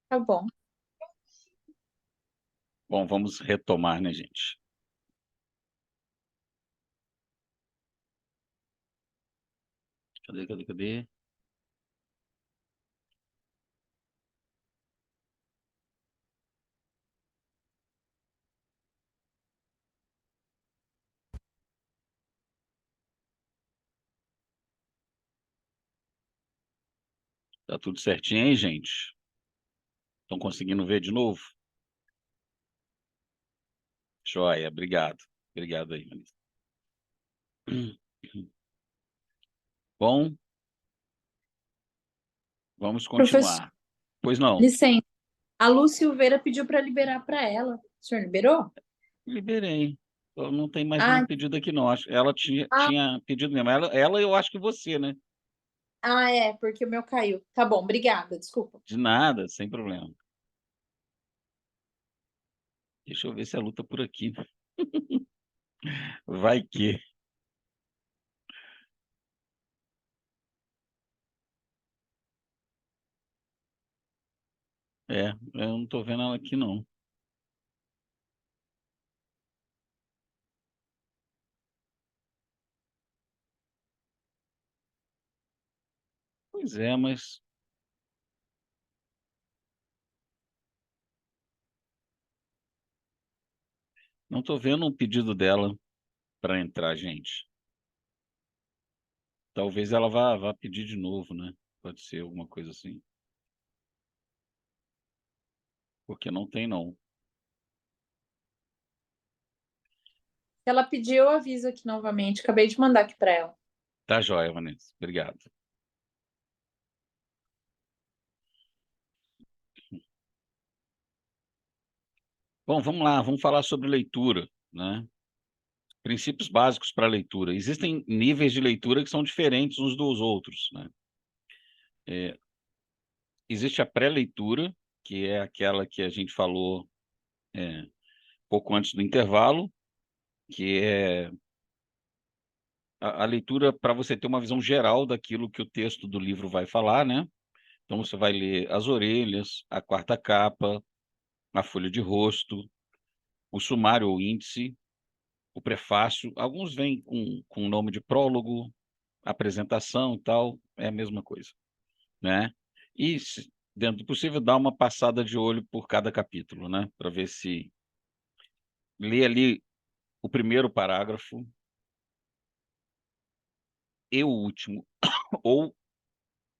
Tá bom. Bom, vamos retomar, né, gente? Cadê? Tá tudo certinho aí, gente? Estão conseguindo ver de novo? Joia, obrigado. Obrigado aí, Vanessa. Bom, vamos Professor, continuar. Pois não, licença. A Lu Silveira pediu para liberar para ela. O senhor liberou? liberei. Não tem mais nenhum Ah, pedido aqui, não. Ela tinha, ah, tinha pedido mesmo. Ela, eu acho que você, né? é, porque o meu caiu. Tá bom, obrigada, desculpa. De nada, sem problema. Deixa eu ver se a luta por aqui. Vai que. É, eu não tô vendo ela aqui, não. Pois é, mas não tô vendo um pedido dela para entrar, gente. Talvez ela vá pedir de novo, né? Pode ser alguma coisa assim. Porque não tem, não. Se ela pedir, eu aviso aqui novamente. Acabei de mandar aqui para ela. Tá joia, Vanessa. Obrigado. Bom, vamos lá, vamos falar sobre leitura, né? Princípios básicos para a leitura. Existem níveis de leitura que são diferentes uns dos outros, né? Existe a pré-leitura, que é aquela que a gente falou pouco antes do intervalo, que é a leitura para você ter uma visão geral daquilo que o texto do livro vai falar, né? Então você vai ler as orelhas, a quarta capa, a folha de rosto, o sumário ou índice, o prefácio. Alguns vêm com o nome de prólogo, apresentação e tal, é a mesma coisa, né? E, dentro do possível, dá uma passada de olho por cada capítulo, né? Para ver se lê ali o primeiro parágrafo e o último, ou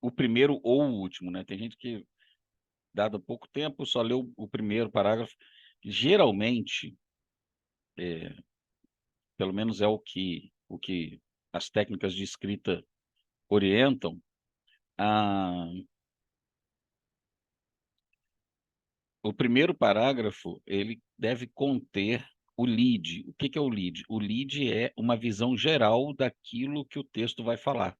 o primeiro ou o último, né? Tem gente que, dado pouco tempo, só lê o primeiro parágrafo. Geralmente, é, pelo menos é o que as técnicas de escrita orientam, a, o primeiro parágrafo ele deve conter o lead. O que que é o lead? O lead é uma visão geral daquilo que o texto vai falar.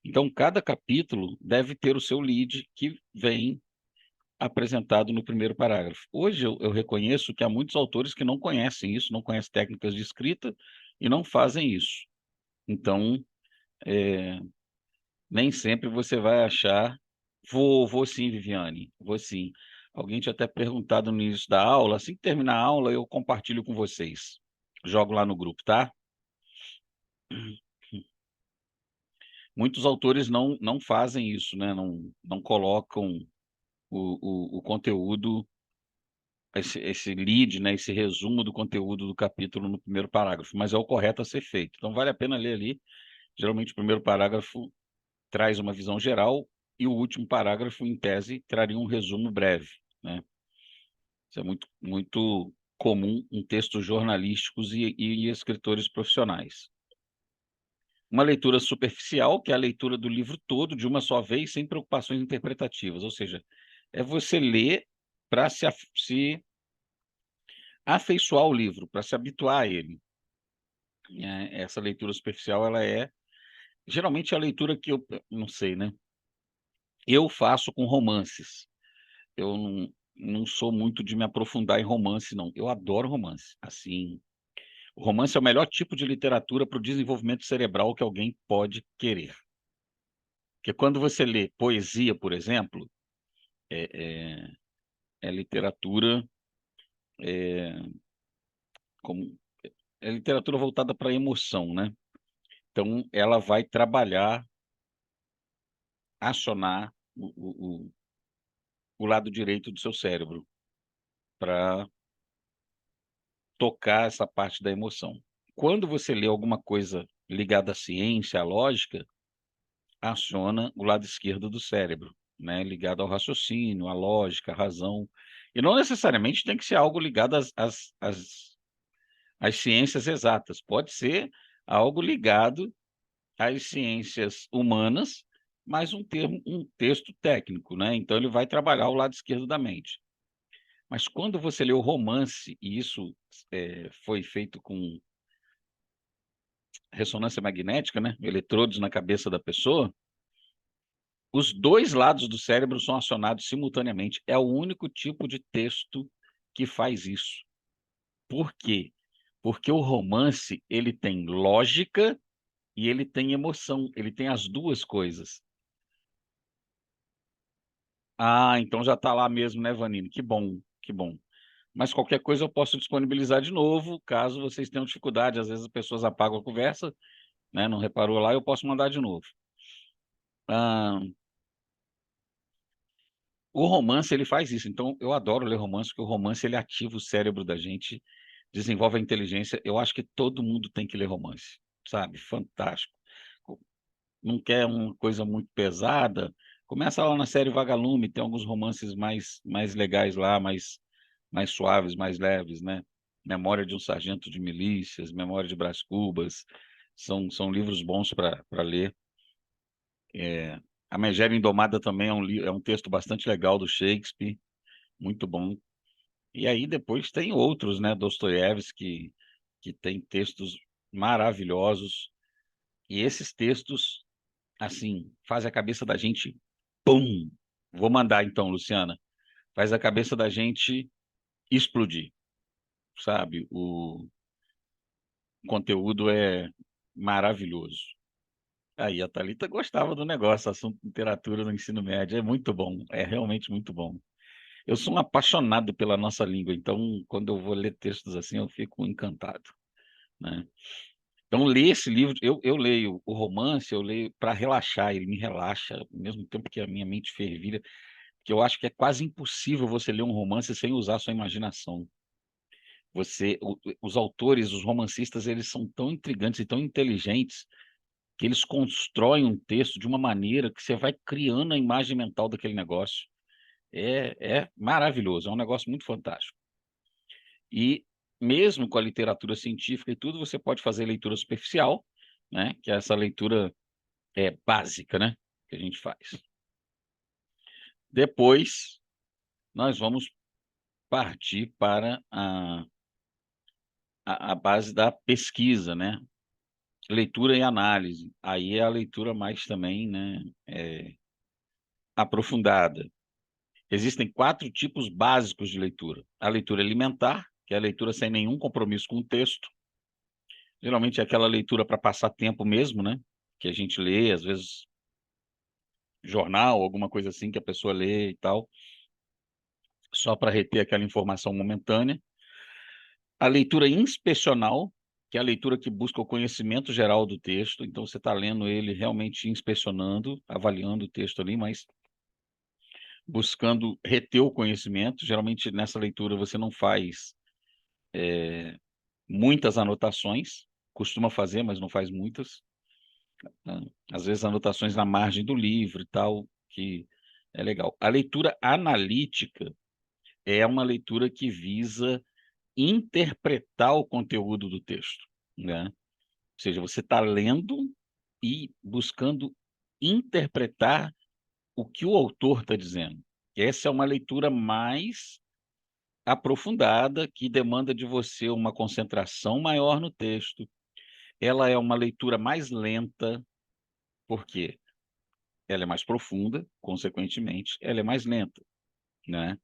Então, cada capítulo deve ter o seu lead que vem apresentado no primeiro parágrafo. Hoje eu reconheço que há muitos autores que não conhecem isso, não conhecem técnicas de escrita e não fazem isso. Então, nem sempre você vai achar. Vou sim, Viviane, vou sim. Alguém tinha até perguntado no início da aula. Assim que terminar a aula, eu compartilho com vocês. Jogo lá no grupo, tá? Muitos autores não fazem isso, né? Não colocam o conteúdo, esse lead, né? Esse resumo do conteúdo do capítulo no primeiro parágrafo, mas é o correto a ser feito. Então, vale a pena ler ali. Geralmente, o primeiro parágrafo traz uma visão geral e o último parágrafo, em tese, traria um resumo breve, né? Isso é muito comum em textos jornalísticos e escritores profissionais. Uma leitura superficial, que é a leitura do livro todo de uma só vez, sem preocupações interpretativas, ou seja, é você ler para se afeiçoar ao livro, para se habituar a ele. Essa leitura superficial, ela é geralmente a leitura que eu não sei, né? Eu faço com romances. Eu não sou muito de me aprofundar em romance, não. Eu adoro romance. Assim, o romance é o melhor tipo de literatura para o desenvolvimento cerebral que alguém pode querer. Porque quando você lê poesia, por exemplo, é literatura como é literatura voltada para emoção, né? Então, ela vai trabalhar, acionar o lado direito do seu cérebro para tocar essa parte da emoção. Quando você lê alguma coisa ligada à ciência, à lógica, aciona o lado esquerdo do cérebro, né? Ligado ao raciocínio, à lógica, à razão. E não necessariamente tem que ser algo ligado às ciências exatas. Pode ser algo ligado às ciências humanas, mas um texto técnico, né? Então ele vai trabalhar o lado esquerdo da mente. Mas quando você lê o romance, e isso foi feito com ressonância magnética, né? Eletrodos na cabeça da pessoa, os dois lados do cérebro são acionados simultaneamente. É o único tipo de texto que faz isso. Por quê? Porque o romance, ele tem lógica e ele tem emoção, ele tem as duas coisas. Ah, então já está lá mesmo, né, Vanini? Que bom, que bom. Mas qualquer coisa eu posso disponibilizar de novo, caso vocês tenham dificuldade. Às vezes as pessoas apagam a conversa, né? Não reparou lá, eu posso mandar de novo. Ah, o romance, ele faz isso. Então, eu adoro ler romance, porque o romance, ele ativa o cérebro da gente, desenvolve a inteligência. Eu acho que todo mundo tem que ler romance, sabe? Fantástico. Não quer uma coisa muito pesada, começa lá na série Vagalume, tem alguns romances mais legais lá, mais suaves, mais leves, né? Memória de um Sargento de Milícias, Memória de Brás Cubas, são livros bons para ler. A Megera Indomada também é um texto bastante legal do Shakespeare, muito bom. E aí depois tem outros, né? Dostoiévski, que tem textos maravilhosos, e esses textos, assim, fazem a cabeça da gente, pum! Vou mandar então, Luciana, faz a cabeça da gente explodir, sabe? O conteúdo é maravilhoso. Aí a Thalita gostava do negócio, assunto de literatura no ensino médio, é muito bom, é realmente muito bom. Eu sou um apaixonado pela nossa língua, então quando eu vou ler textos assim, eu fico encantado, né? Então, ler esse livro, eu leio o romance, eu leio para relaxar, ele me relaxa, ao mesmo tempo que a minha mente fervilha, que eu acho que é quase impossível você ler um romance sem usar a sua imaginação. Os autores, os romancistas, eles são tão intrigantes e tão inteligentes que eles constroem um texto de uma maneira que você vai criando a imagem mental daquele negócio. É maravilhoso, é um negócio muito fantástico. E mesmo com a literatura científica e tudo, você pode fazer leitura superficial, né? Que é essa leitura básica, né? Que a gente faz. Depois, nós vamos partir para a base da pesquisa, né? Leitura e análise. Aí é a leitura mais também, né? Aprofundada. Existem 4 tipos básicos de leitura. A leitura alimentar, que é a leitura sem nenhum compromisso com o texto. Geralmente é aquela leitura para passar tempo mesmo, né? Que a gente lê, às vezes jornal, alguma coisa assim que a pessoa lê e tal, só para reter aquela informação momentânea. A leitura inspecional, que é a leitura que busca o conhecimento geral do texto. Então você está lendo ele realmente inspecionando, avaliando o texto ali, mas buscando reter o conhecimento. Geralmente nessa leitura você não faz muitas anotações, costuma fazer, mas não faz muitas, né? Às vezes anotações na margem do livro e tal, que é legal. A leitura analítica é uma leitura que visa interpretar o conteúdo do texto, né? Ou seja, você está lendo e buscando interpretar o que o autor está dizendo. Essa é uma leitura mais aprofundada, que demanda de você uma concentração maior no texto. Ela é uma leitura mais lenta, porque ela é mais profunda, consequentemente, ela é mais lenta, né?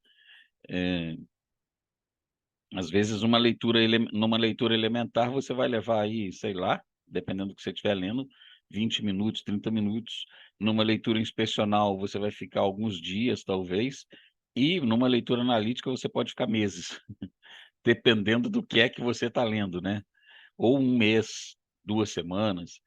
Às vezes, numa leitura elementar, você vai levar aí, sei lá, dependendo do que você estiver lendo, 20 minutos, 30 minutos. Numa leitura inspecional, você vai ficar alguns dias, talvez. E numa leitura analítica você pode ficar meses, dependendo do que é que você está lendo, né? Ou um mês, 2 semanas,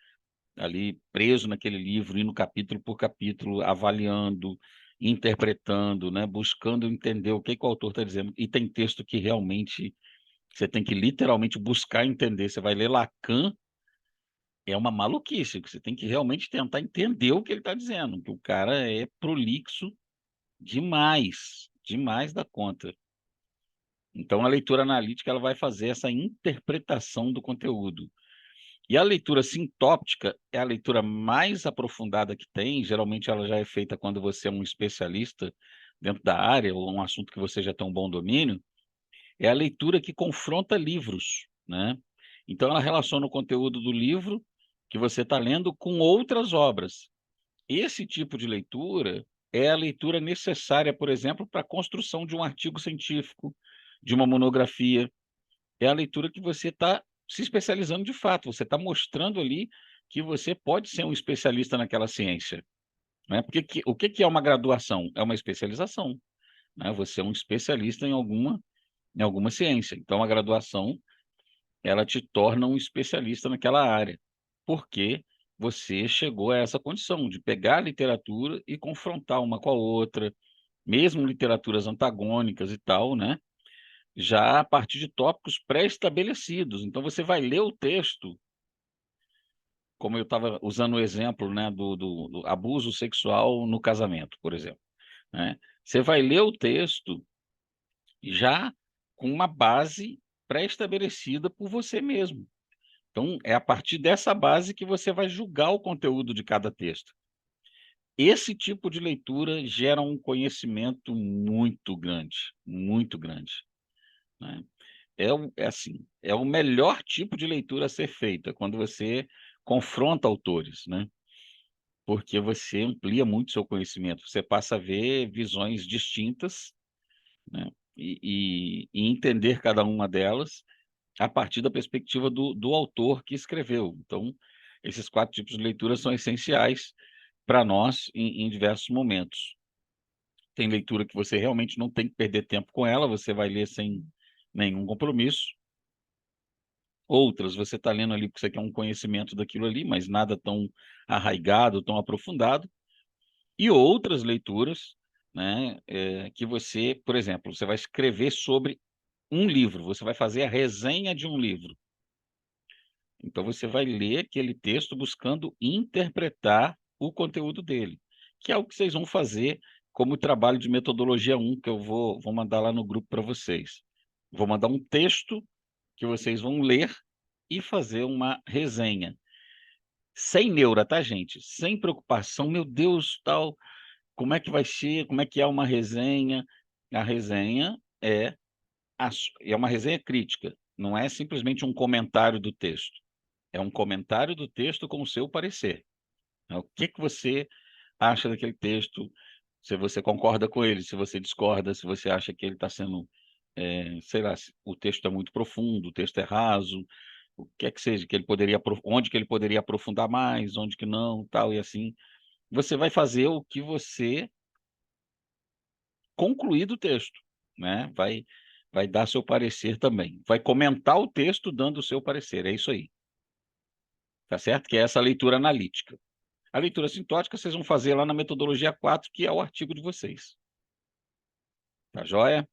ali preso naquele livro, indo capítulo por capítulo, avaliando, interpretando, né? Buscando entender o que que o autor está dizendo. E tem texto que realmente você tem que literalmente buscar entender. Você vai ler Lacan, é uma maluquice, que você tem que realmente tentar entender o que ele está dizendo, que o cara é prolixo demais, demais da conta. Então, a leitura analítica ela vai fazer essa interpretação do conteúdo. E a leitura sintóptica é a leitura mais aprofundada que tem. Geralmente, ela já é feita quando você é um especialista dentro da área, ou um assunto que você já tem um bom domínio. É a leitura que confronta livros, né? Então, ela relaciona o conteúdo do livro que você está lendo com outras obras. Esse tipo de leitura é a leitura necessária, por exemplo, para a construção de um artigo científico, de uma monografia. É a leitura que você está se especializando de fato, você está mostrando ali que você pode ser um especialista naquela ciência, né? Porque o que que é uma graduação? É uma especialização, né? Você é um especialista em alguma ciência. Então, a graduação, ela te torna um especialista naquela área, porque você chegou a essa condição de pegar a literatura e confrontar uma com a outra, mesmo literaturas antagônicas e tal, né? Já a partir de tópicos pré-estabelecidos. Então, você vai ler o texto, como eu estava usando o exemplo, né, do abuso sexual no casamento, por exemplo, né? Você vai ler o texto já com uma base pré-estabelecida por você mesmo. Então, é a partir dessa base que você vai julgar o conteúdo de cada texto. Esse tipo de leitura gera um conhecimento muito grande, né? É assim, é o melhor tipo de leitura a ser feita, quando você confronta autores, né? Porque você amplia muito seu conhecimento, você passa a ver visões distintas, né? E entender cada uma delas a partir da perspectiva do autor que escreveu. Então, esses 4 tipos de leitura são essenciais para nós em diversos momentos. Tem leitura que você realmente não tem que perder tempo com ela, você vai ler sem nenhum compromisso. Outras, você está lendo ali porque você quer um conhecimento daquilo ali, mas nada tão arraigado, tão aprofundado. E outras leituras, né, que você, por exemplo, você vai escrever sobre um livro, você vai fazer a resenha de um livro. Então, você vai ler aquele texto buscando interpretar o conteúdo dele, que é o que vocês vão fazer como trabalho de metodologia 1, que eu vou mandar lá no grupo para vocês. Vou mandar um texto que vocês vão ler e fazer uma resenha. Sem neura, tá, gente? Sem preocupação, meu Deus, tal, como é que vai ser, como é que é uma resenha? A resenha é uma resenha crítica, não é simplesmente um comentário do texto. É um comentário do texto com o seu parecer. O que que você acha daquele texto? Se você concorda com ele, se você discorda, se você acha que ele está sendo, sei lá, o texto é muito profundo, o texto é raso, o que é que seja, que ele poderia, onde que ele poderia aprofundar mais, onde que não, tal, e assim. Você vai fazer o que você concluir do texto, né? Vai dar seu parecer também. Vai comentar o texto dando o seu parecer, é isso aí. Tá certo? Que é essa leitura analítica. A leitura sintótica vocês vão fazer lá na metodologia 4, que é o artigo de vocês. Tá joia?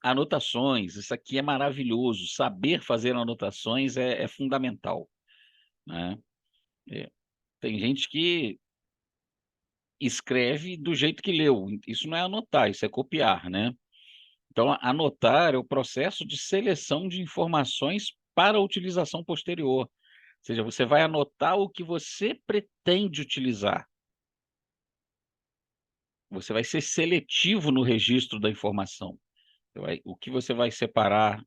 Anotações, isso aqui é maravilhoso. Saber fazer anotações é fundamental, né? É, tem gente que escreve do jeito que leu. Isso não é anotar, isso é copiar, né? Então, anotar é o processo de seleção de informações para a utilização posterior. Ou seja, você vai anotar o que você pretende utilizar. Você vai ser seletivo no registro da informação. O que você vai separar,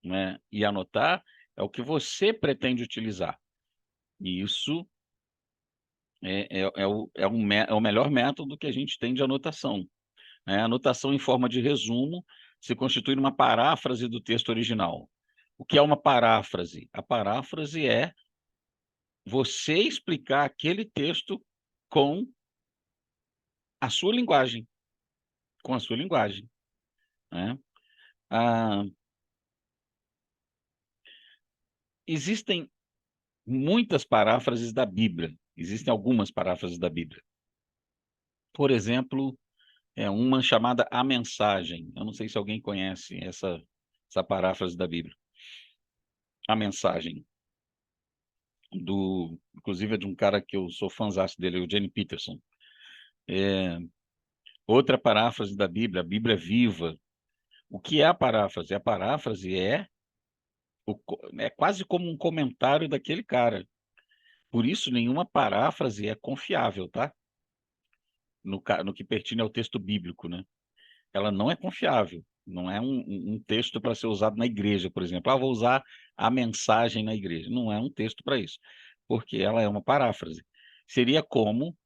né, e anotar é o que você pretende utilizar. E isso é o melhor método que a gente tem de anotação, né? A anotação em forma de resumo se constitui numa paráfrase do texto original. O que é uma paráfrase? A paráfrase é você explicar aquele texto com a sua linguagem, com a sua linguagem, né? Ah, existem muitas paráfrases da Bíblia, existem algumas paráfrases da Bíblia. Por exemplo, uma chamada A Mensagem. Eu não sei se alguém conhece essa paráfrase da Bíblia. A Mensagem, inclusive é de um cara que eu sou fãzaço dele, o Jenny Peterson. Outra paráfrase da Bíblia, a Bíblia Viva. O que é a paráfrase? A paráfrase é quase como um comentário daquele cara. Por isso, nenhuma paráfrase é confiável, tá? No que pertine ao texto bíblico, né? Ela não é confiável. Não é um texto para ser usado na igreja, por exemplo. Vou usar a mensagem na igreja. Não é um texto para isso, porque ela é uma paráfrase. Seria como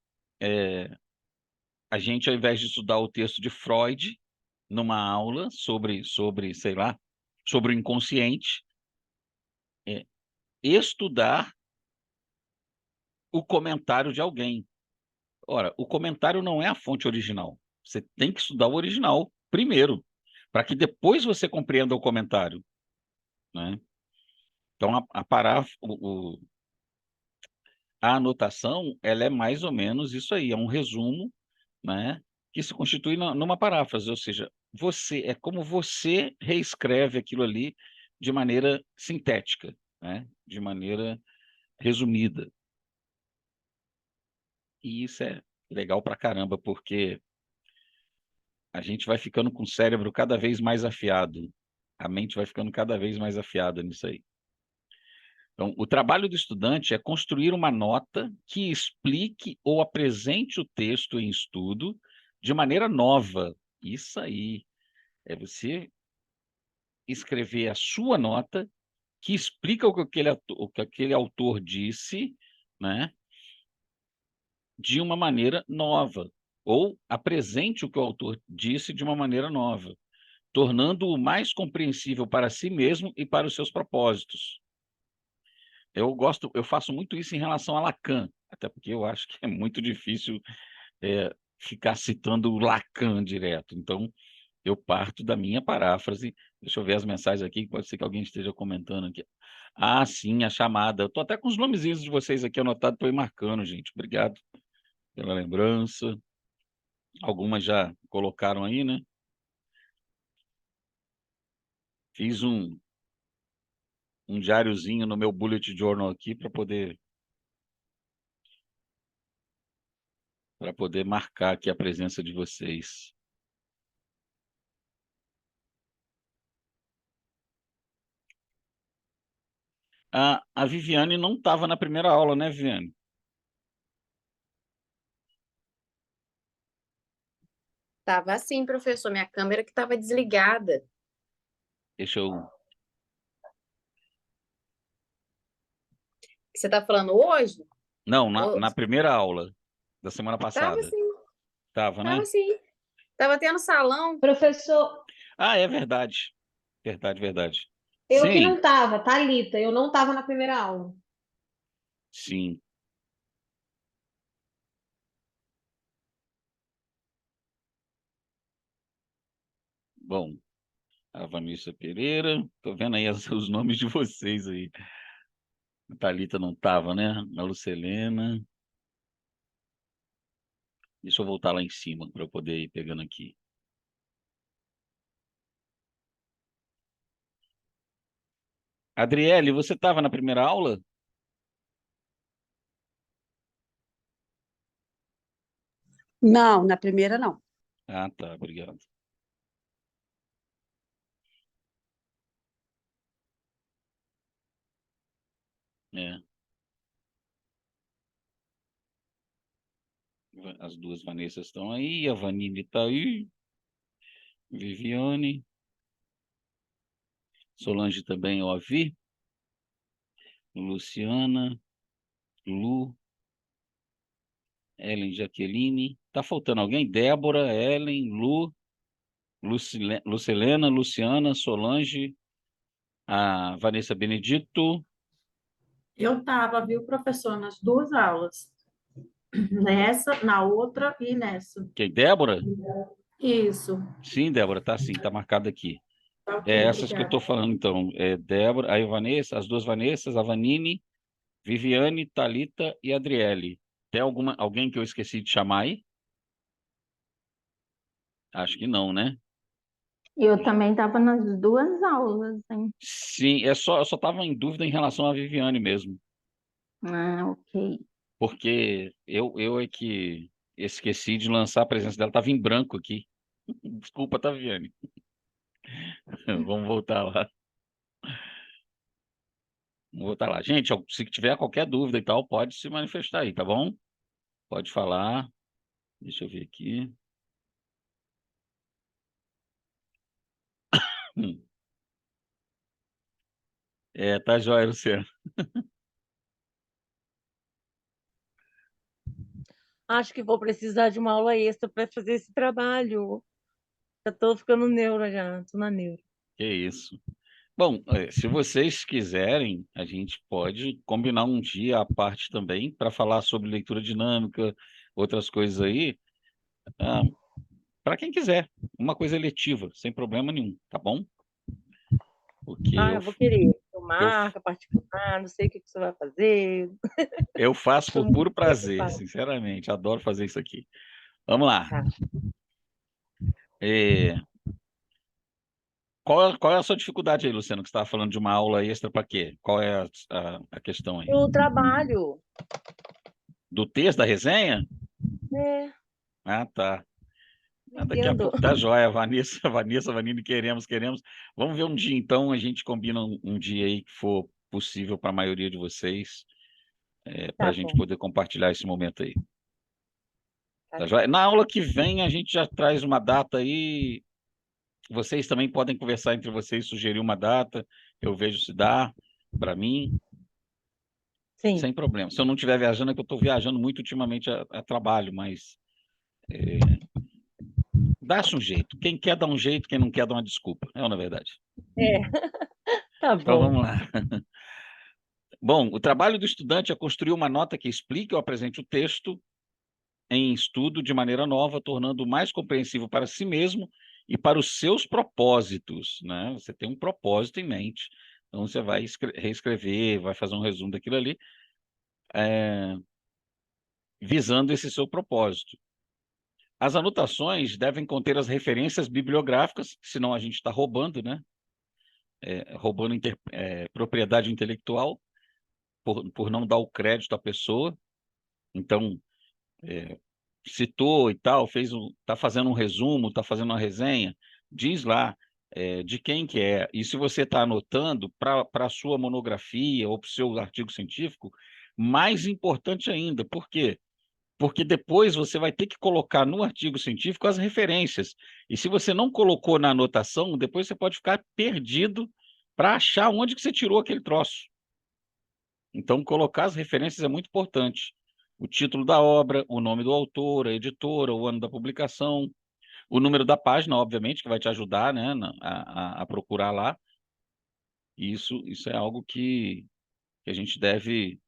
a gente, ao invés de estudar o texto de Freud, numa aula sei lá, sobre o inconsciente, estudar o comentário de alguém. Ora, o comentário não é a fonte original. Você tem que estudar o original primeiro, para que depois você compreenda o comentário, né? Então, a anotação, ela é mais ou menos isso aí, é um resumo, né, que se constitui numa paráfrase, ou seja, é como você reescreve aquilo ali de maneira sintética, né, de maneira resumida. E isso é legal pra caramba, porque a gente vai ficando com o cérebro cada vez mais afiado. A mente vai ficando cada vez mais afiada nisso aí. Então, o trabalho do estudante é construir uma nota que explique ou apresente o texto em estudo de maneira nova. Isso aí. É você escrever a sua nota que explica o que aquele autor disse, né, de uma maneira nova. Ou apresente o que o autor disse de uma maneira nova, tornando-o mais compreensível para si mesmo e para os seus propósitos. Eu faço muito isso em relação a Lacan, até porque eu acho que é muito difícil ficar citando o Lacan direto. Então, eu parto da minha paráfrase. Deixa eu ver as mensagens aqui, pode ser que alguém esteja comentando aqui. Ah, sim, a chamada. Eu estou até com os nomezinhos de vocês aqui anotados para ir marcando, gente. Obrigado pela lembrança. Algumas já colocaram aí, né? Fiz um diáriozinho no meu bullet journal aqui para poder marcar aqui a presença de vocês. A Viviane não estava na primeira aula, né, Viviane? Tava assim, professor, minha câmera que estava desligada. Deixa eu... Você está falando hoje? Não, Ô, na primeira aula da semana Tava passada. sim, Tava, né? tava sim. Tava tendo salão. Professor, Ah, é verdade. Verdade, verdade. eu que Sim, não tava, Thalita, eu não tava na primeira aula. sim. Bom, a Vanessa Pereira, tô vendo aí os nomes de vocês aí. A Thalita não tava, né? A Lucelena. Deixa eu voltar lá em cima para eu poder ir pegando aqui. Adriele, você estava na primeira aula? Não, na primeira não. Ah, tá, obrigado. É, as duas Vanessas estão aí, a Vanine está aí, Viviane, Solange também eu a vi, Luciana, Lu, Ellen Jaqueline. Tá faltando alguém? Débora, Ellen, Lu, Lucelena, Luciana, Solange, a Vanessa Benedito, Eu estava, viu, professor, nas duas aulas. Nessa, na outra e nessa. Quem, Débora? Isso. Sim, Débora, tá sim, tá marcado aqui. Tá ok, É essas que eu obrigada. estou falando, então. É Débora, aí Vanessa, as duas Vanessas, a Vanine, Viviane, Thalita e Adriele. Tem alguém que eu esqueci de chamar aí? Acho que não, né? Eu também estava nas duas aulas, hein? Sim, eu só estava em dúvida em relação à Viviane mesmo, Ah, ok. porque eu é que esqueci de lançar a presença dela, estava em branco aqui. Desculpa, tá, Viviane? Vamos voltar lá. Vamos voltar lá. Gente, se tiver qualquer dúvida e tal, pode se manifestar aí, tá bom? Pode falar. Deixa eu ver aqui. Hum. Tá joia, Luciano. Acho que vou precisar de uma aula extra para fazer esse trabalho. Já estou ficando neura já, estou na neura. Que isso. Bom, se vocês quiserem, a gente pode combinar um dia à parte também para falar sobre leitura dinâmica, outras coisas aí, para quem quiser. Uma coisa eletiva, sem problema nenhum, tá bom? Porque Ah, eu vou querer. Eu eu, marca particular, não sei o que você vai fazer. eu faço Estou por muito puro prazer, preocupada. sinceramente. Adoro fazer isso aqui. Vamos lá. Tá. É, qual é a sua dificuldade aí, Luciano? Que você estava falando de uma aula extra para quê? Qual é a questão aí? O trabalho, Do texto da resenha? né? Ah, tá. Não Daqui a entendo. pouco tá jóia. Vanessa, Vanessa, Vanini, queremos. Vamos ver um dia, então, a gente combina um dia aí que for possível para a maioria de vocês, para Tá a gente bom. poder compartilhar esse momento aí. Tá Tá bom. jóia? Na aula que vem, a gente já traz uma data aí. Vocês também podem conversar entre vocês, sugerir uma data. Eu vejo se dá para mim, Sim. sem problema. Se eu não estiver viajando, é que eu estou viajando muito ultimamente a trabalho, mas dá-se um jeito. Quem quer dá um jeito, quem não quer dá uma desculpa. É ou não é verdade? É, tá Então bom. vamos lá. Bom, o trabalho do estudante é construir uma nota que explique ou apresente o texto em estudo de maneira nova, tornando-o mais compreensível para si mesmo e para os seus propósitos, né? Você tem um propósito em mente, então você vai reescrever, vai fazer um resumo daquilo ali, visando esse seu propósito. As anotações devem conter as referências bibliográficas, senão a gente está roubando, né? Roubando propriedade intelectual, por não dar o crédito à pessoa. Então, citou e tal, está fazendo um resumo, está fazendo uma resenha, diz lá de quem que é. E se você está anotando para a sua monografia ou para o seu artigo científico, mais importante ainda. Por quê? Porque depois você vai ter que colocar no artigo científico as referências. E se você não colocou na anotação, depois você pode ficar perdido para achar onde que você tirou aquele troço. Então, colocar as referências é muito importante. O título da obra, o nome do autor, a editora, o ano da publicação, o número da página, obviamente, que vai te ajudar, né, a procurar lá. Isso é algo que a gente deve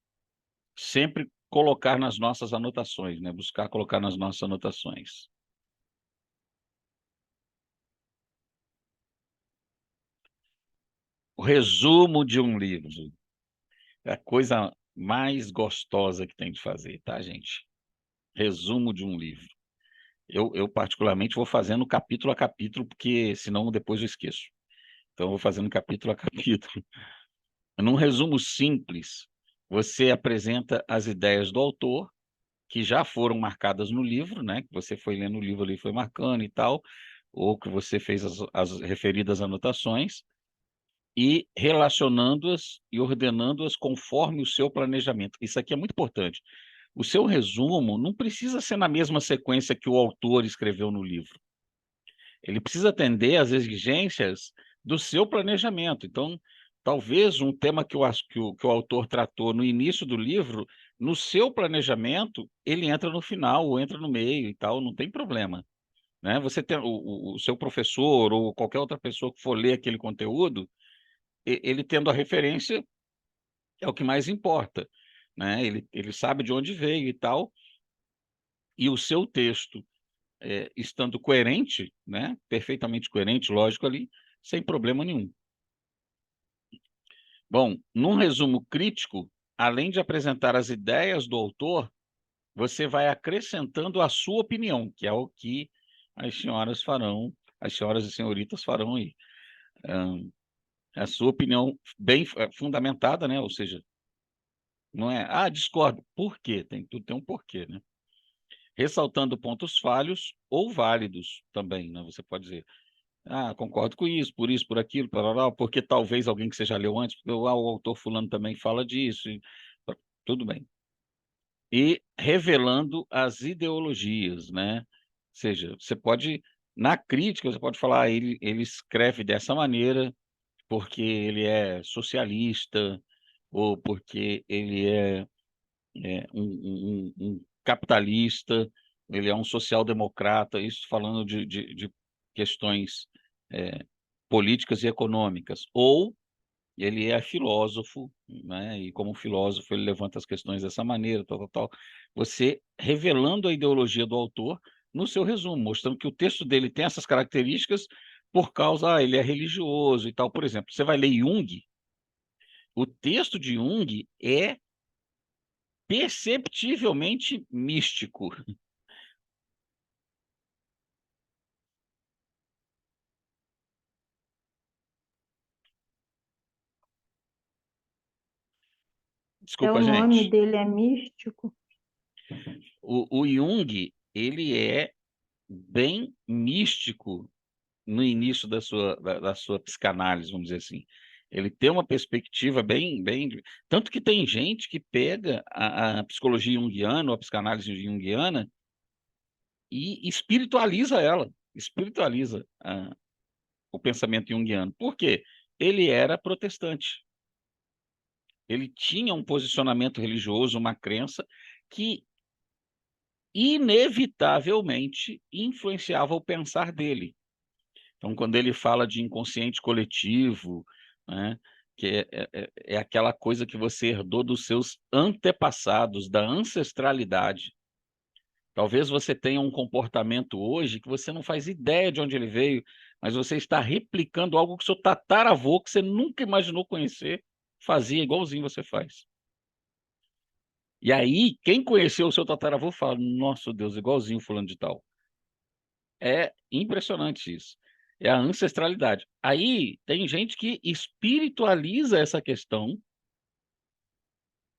sempre colocar nas nossas anotações, né? Buscar colocar nas nossas anotações. O resumo de um livro é a coisa mais gostosa que tem de fazer, tá, gente? Resumo de um livro. Eu particularmente, vou fazendo capítulo a capítulo, porque senão depois eu esqueço. Então, eu vou fazendo capítulo a capítulo. Num resumo simples, você apresenta as ideias do autor, que já foram marcadas no livro, né? Que você foi lendo o livro ali, foi marcando e tal, ou que você fez as referidas anotações, e relacionando-as e ordenando-as conforme o seu planejamento. Isso aqui é muito importante. O seu resumo não precisa ser na mesma sequência que o autor escreveu no livro. Ele precisa atender às exigências do seu planejamento. Então, talvez um tema que o autor tratou no início do livro, no seu planejamento, ele entra no final ou entra no meio e tal, não tem problema. Né? Você tem o seu professor ou qualquer outra pessoa que for ler aquele conteúdo, ele tendo a referência, é o que mais importa, né? Ele sabe de onde veio e tal, e o seu texto, estando coerente, né? Perfeitamente coerente, lógico ali, sem problema nenhum. Bom, num resumo crítico, além de apresentar as ideias do autor, você vai acrescentando a sua opinião, que é o que as senhoras farão, as senhoras e senhoritas farão aí. A sua opinião bem fundamentada, né? Ou seja, não é, discordo. Por quê? Tudo tem um porquê, né? Ressaltando pontos falhos ou válidos também, né? Você pode dizer, concordo com isso, por aquilo, porque talvez alguém que você já leu antes, porque o autor fulano também fala disso, tudo bem. E revelando as ideologias, né? Ou seja, você pode, na crítica, você pode falar, ele escreve dessa maneira porque ele é socialista, ou porque ele é um capitalista, ele é um social-democrata, isso falando de questões políticas e econômicas, ou ele é filósofo, né? E como filósofo ele levanta as questões dessa maneira, tal. Você revelando a ideologia do autor no seu resumo, mostrando que o texto dele tem essas características por causa, ele é religioso e tal. Por exemplo, você vai ler Jung, o texto de Jung é perceptivelmente místico. Desculpa, O nome gente. dele é místico. O Jung, ele é bem místico no início da sua psicanálise, vamos dizer assim. Ele tem uma perspectiva bem... Tanto que tem gente que pega a psicologia junguiana, ou a psicanálise junguiana, e espiritualiza ela, espiritualiza o pensamento junguiano. Por quê? Ele era protestante. Ele tinha um posicionamento religioso, uma crença que inevitavelmente influenciava o pensar dele. Então, quando ele fala de inconsciente coletivo, né, que é aquela coisa que você herdou dos seus antepassados, da ancestralidade. Talvez você tenha um comportamento hoje que você não faz ideia de onde ele veio, mas você está replicando algo que seu tataravô, que você nunca imaginou conhecer, fazia igualzinho você faz. E aí, quem conheceu o seu tataravô fala, nossa Deus, igualzinho fulano de tal. É impressionante isso. É a ancestralidade. Aí tem gente que espiritualiza essa questão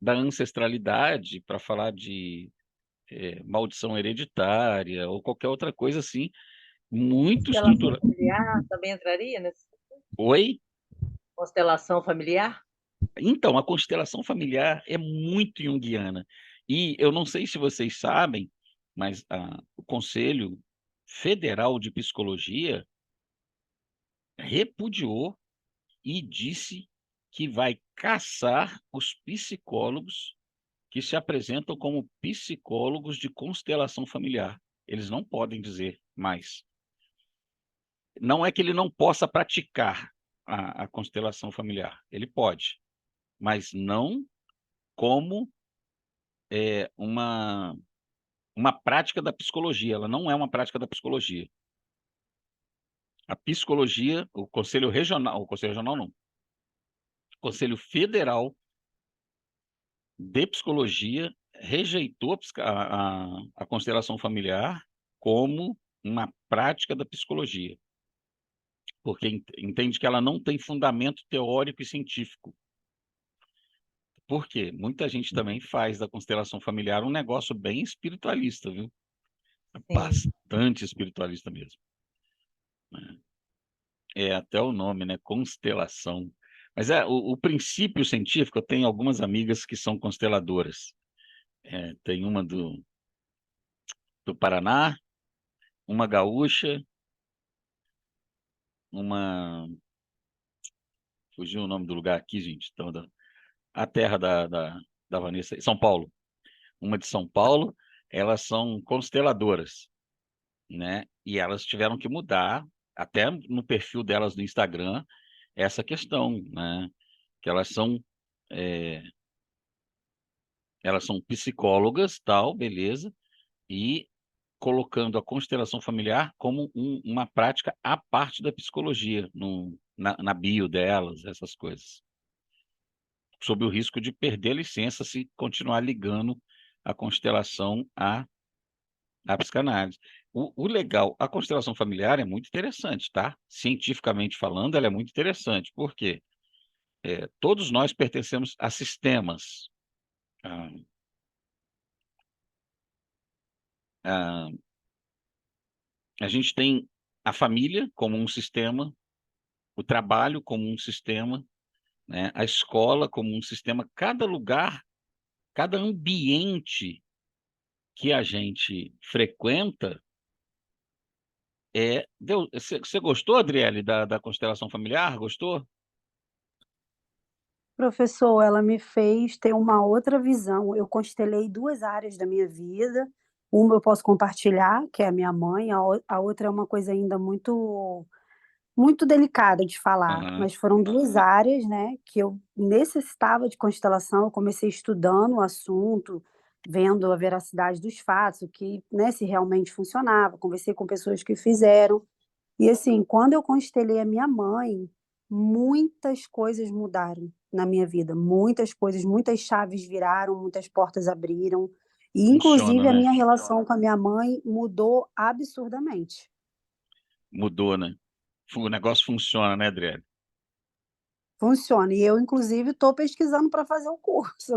da ancestralidade para falar de maldição hereditária ou qualquer outra coisa assim, muito Constelação estruturada. familiar também entraria nessa Oi? constelação familiar? Então, a constelação familiar é muito junguiana. E eu não sei se vocês sabem, mas o Conselho Federal de Psicologia repudiou e disse que vai caçar os psicólogos que se apresentam como psicólogos de constelação familiar. Eles não podem dizer mais. Não é que ele não possa praticar a constelação familiar. Ele pode, mas não como uma prática da psicologia. Ela não é uma prática da psicologia. A psicologia, o Conselho Regional não, o Conselho Federal de Psicologia rejeitou a constelação familiar como uma prática da psicologia, porque entende que ela não tem fundamento teórico e científico. Por quê? Muita gente também faz da constelação familiar um negócio bem espiritualista, viu? Bastante espiritualista mesmo. É até o nome, né? Constelação. Mas o princípio científico, eu tenho algumas amigas que são consteladoras. Tem uma do Paraná, uma gaúcha, uma... Fugiu o nome do lugar aqui, gente. Então, a terra da Vanessa, São Paulo. Uma de São Paulo, elas são consteladoras, né? E elas tiveram que mudar, até no perfil delas no Instagram, essa questão, né? Que elas são elas são psicólogas, tal, beleza, e colocando a constelação familiar como uma prática à parte da psicologia, na bio delas, essas coisas. Sob o risco de perder a licença se continuar ligando a constelação à psicanálise. O legal, a constelação familiar é muito interessante, tá? Cientificamente falando, ela é muito interessante. Por quê? Todos nós pertencemos a sistemas. Ah, ah, a gente tem a família como um sistema, o trabalho como um sistema, né? A escola como um sistema. Cada lugar, cada ambiente que a gente frequenta Você gostou, Adriele, da constelação familiar? Gostou? Professor, ela me fez ter uma outra visão. Eu constelei duas áreas da minha vida. Uma eu posso compartilhar, que é a minha mãe, a outra é uma coisa ainda muito delicada de falar, Aham. mas foram duas áreas, né, que eu necessitava de constelação. Eu comecei estudando o assunto, vendo a veracidade dos fatos, o que, né, se realmente funcionava. Conversei com pessoas que fizeram. E assim, quando eu constelei a minha mãe, muitas coisas mudaram na minha vida, muitas coisas, muitas chaves viraram, muitas portas abriram, e Funciona, inclusive a né? minha relação com a minha mãe mudou absurdamente. Mudou, né? O negócio funciona, né, Adriele? Funciona. E eu, inclusive, estou pesquisando para fazer o curso.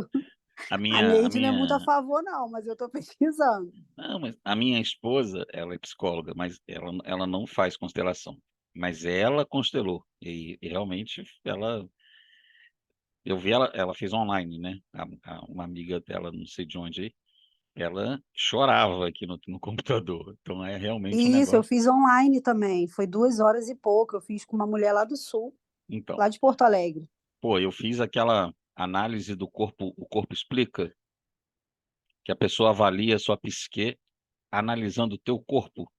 A A minha, a Neide não é muito a minha, favor, não, mas eu estou pesquisando. não, mas a minha esposa, ela é psicóloga, mas ela não faz constelação. Mas ela constelou. E realmente eu vi ela fez online, né? Uma amiga dela, não sei de onde aí, ela chorava aqui no computador. Então é realmente um E isso, eu negócio. fiz online também. Foi 2 horas e pouco. Eu fiz com uma mulher lá do Sul, Então, lá de Porto Alegre. pô, eu fiz aquela análise do corpo, o corpo explica, que a pessoa avalia a sua psique analisando o teu corpo,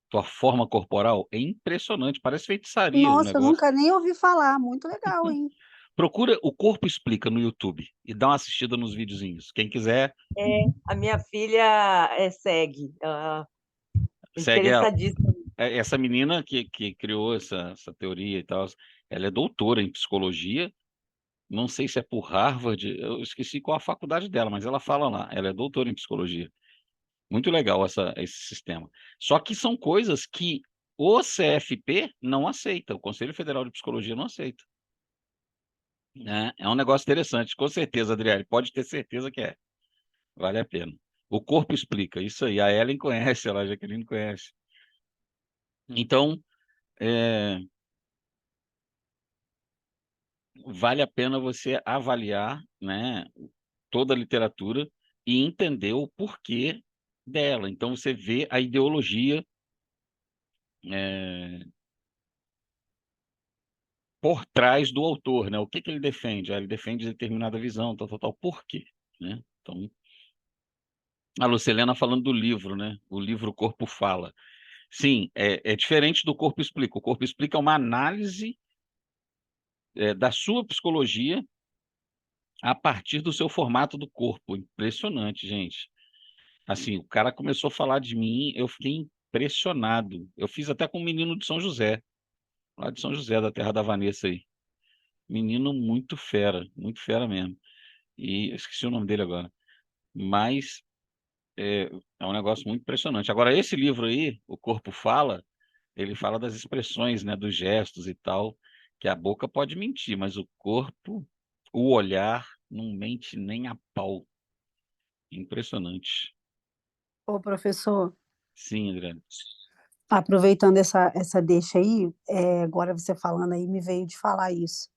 tua forma corporal. É impressionante, parece feitiçaria o Nossa, eu negócio. nunca nem ouvi falar. Muito legal, hein? Procura o Corpo Explica no YouTube e dá uma assistida nos videozinhos. Quem quiser, A minha filha segue, segue ela. interessadíssima. Essa menina que criou essa teoria e tal, ela é doutora em psicologia. Não sei se é por Harvard, eu esqueci qual a faculdade dela, mas ela fala lá, ela é doutora em psicologia. Muito legal esse sistema. Só que são coisas que o CFP não aceita, o Conselho Federal de Psicologia não aceita. Né? É um negócio interessante, com certeza, Adriele, pode ter certeza que é. Vale a pena. O corpo explica, isso aí. A Ellen conhece, a Jaqueline conhece. Então, é, vale a pena você avaliar, né, toda a literatura e entender o porquê dela. Então, você vê a ideologia é, por trás do autor, né? O que ele defende? Ele defende determinada visão, tal. Por quê? Né? Então, a Lucilena falando do livro, né? O livro Corpo Fala. Sim, é diferente do Corpo Explica. O Corpo Explica é uma análise da sua psicologia a partir do seu formato do corpo. Impressionante, gente. Assim, o cara começou a falar de mim, eu fiquei impressionado. Eu fiz até com um menino de São José, lá de São José, da terra da Vanessa aí. Menino muito fera mesmo. E eu esqueci o nome dele agora. Mas é um negócio muito impressionante. Agora, esse livro aí, O Corpo Fala, ele fala das expressões, né, dos gestos e tal, que a boca pode mentir, mas o corpo, o olhar, não mente nem a pau. Impressionante. Ô, professor, Sim, Adriano. aproveitando essa deixa aí, agora você falando aí, me veio de falar isso.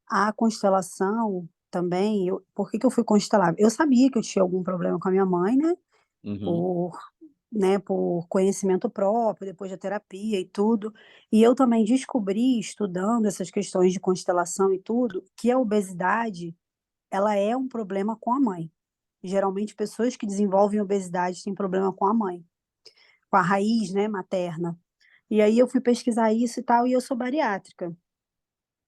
A constelação também, por que que eu fui constelar? Eu sabia que eu tinha algum problema com a minha mãe, né? Uhum. Por, por conhecimento próprio, depois da terapia e tudo. E eu também descobri, estudando essas questões de constelação e tudo, que a obesidade, ela é um problema com a mãe. Geralmente, pessoas que desenvolvem obesidade têm problema com a mãe, com a raiz, né, materna. E aí eu fui pesquisar isso e tal, e eu sou bariátrica.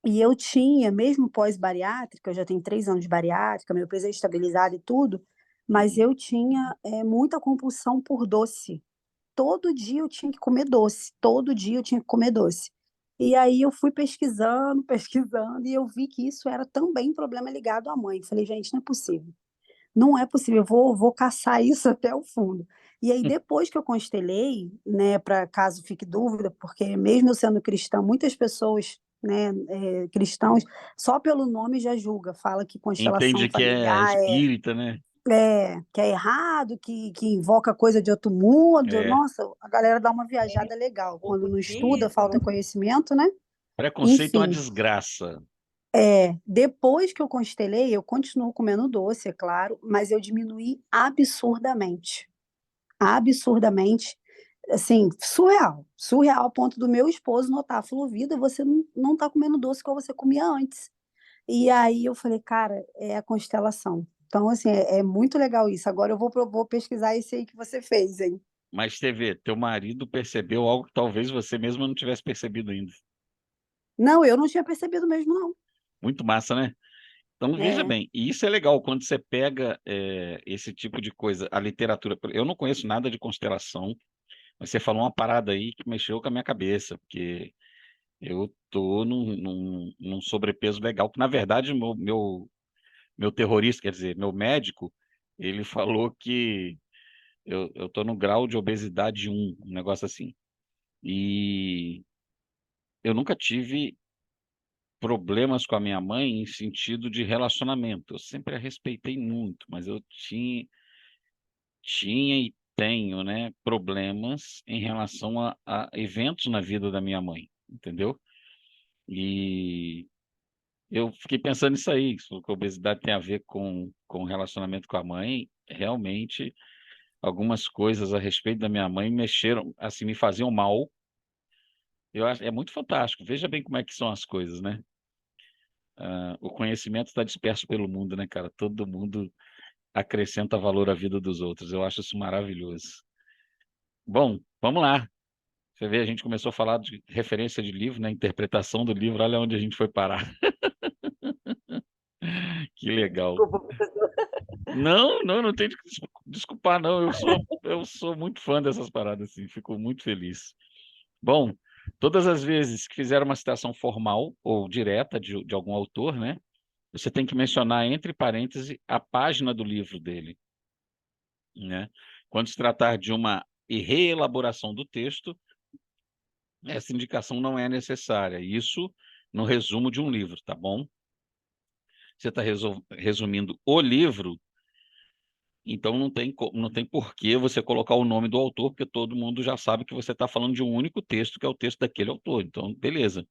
E eu tinha, mesmo pós-bariátrica, eu já tenho 3 anos de bariátrica, meu peso é estabilizado e tudo, mas eu tinha muita compulsão por doce. Todo dia eu tinha que comer doce, todo dia eu tinha que comer doce. E aí eu fui pesquisando, pesquisando, e eu vi que isso era também problema ligado à mãe. Falei, gente, não é possível. Não é possível, eu vou caçar isso até o fundo. E aí, depois que eu constelei, né, para caso fique dúvida, porque mesmo eu sendo cristã, muitas pessoas, né, cristãos, só pelo nome já julga, fala que constelação Entende que é familiar espírita, né? que é errado, que invoca coisa de outro mundo. É. Nossa, a galera dá uma viajada legal. Quando não estuda, falta Ocultismo. conhecimento, né? Preconceito é uma Enfim, desgraça. depois que eu constelei, eu continuo comendo doce, é claro, mas eu diminuí absurdamente. Absurdamente, assim, surreal. Surreal ao ponto do meu esposo notar, falou, vida, você não tá comendo doce como você comia antes. E aí eu falei, cara, é a constelação. Então, assim, é muito legal isso. Agora eu vou pesquisar esse aí que você fez, hein? Mas TV, teu marido percebeu algo que talvez você mesmo não tivesse percebido ainda. Não, eu não tinha percebido mesmo, não. Muito massa, né? Então, veja É, bem, e isso é legal quando você pega esse tipo de coisa, a literatura. Eu não conheço nada de constelação, mas você falou uma parada aí que mexeu com a minha cabeça, porque eu tô num sobrepeso legal, que na verdade meu terrorista, quer dizer, meu médico, ele falou que eu tô no grau de obesidade 1, um negócio assim. E eu nunca tive problemas com a minha mãe em sentido de relacionamento. Eu sempre a respeitei muito, mas eu tinha e tenho, né, problemas em relação a eventos na vida da minha mãe, entendeu? E eu fiquei pensando nisso aí, se a obesidade tem a ver com relacionamento com a mãe, realmente algumas coisas a respeito da minha mãe mexeram, assim, me faziam mal. Eu acho, é muito fantástico. Veja bem como é que são as coisas, né? O conhecimento está disperso pelo mundo, né, cara? Todo mundo acrescenta valor à vida dos outros. Eu acho isso maravilhoso. Bom, vamos lá. Você vê, a gente começou a falar de referência de livro, né? Interpretação do livro, olha onde a gente foi parar. Que legal. Desculpa, professor. Não tem de desculpar, não. Eu sou muito fã dessas paradas, assim. Fico muito feliz. Bom, todas as vezes que fizer uma citação formal ou direta de algum autor, né? Você tem que mencionar entre parênteses a página do livro dele, né? Quando se tratar de uma reelaboração do texto, essa indicação não é necessária. Isso no resumo de um livro, tá bom? Você está resumindo o livro, então não tem por que você colocar o nome do autor, porque todo mundo já sabe que você está falando de um único texto, que é o texto daquele autor. Então, beleza.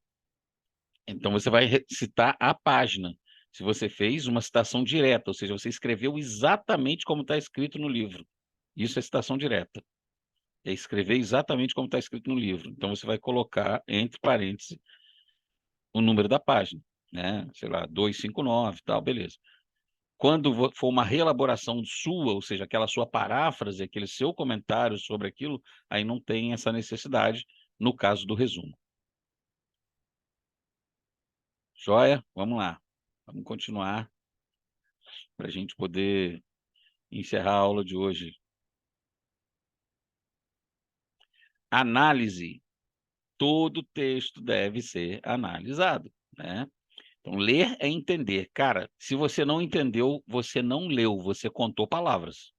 Então, você vai citar a página. Se você fez uma citação direta, ou seja, você escreveu exatamente como está escrito no livro. Isso é citação direta. É escrever exatamente como está escrito no livro. Então, você vai colocar, entre parênteses, o número da página, né? Sei lá, 259, tal, beleza. Quando for uma reelaboração sua, ou seja, aquela sua paráfrase, aquele seu comentário sobre aquilo, aí não tem essa necessidade no caso do resumo. Joia? Vamos lá. Vamos continuar para a gente poder encerrar a aula de hoje. Análise. Todo texto deve ser analisado, né? Então, ler é entender. Cara, se você não entendeu, você não leu, você contou palavras.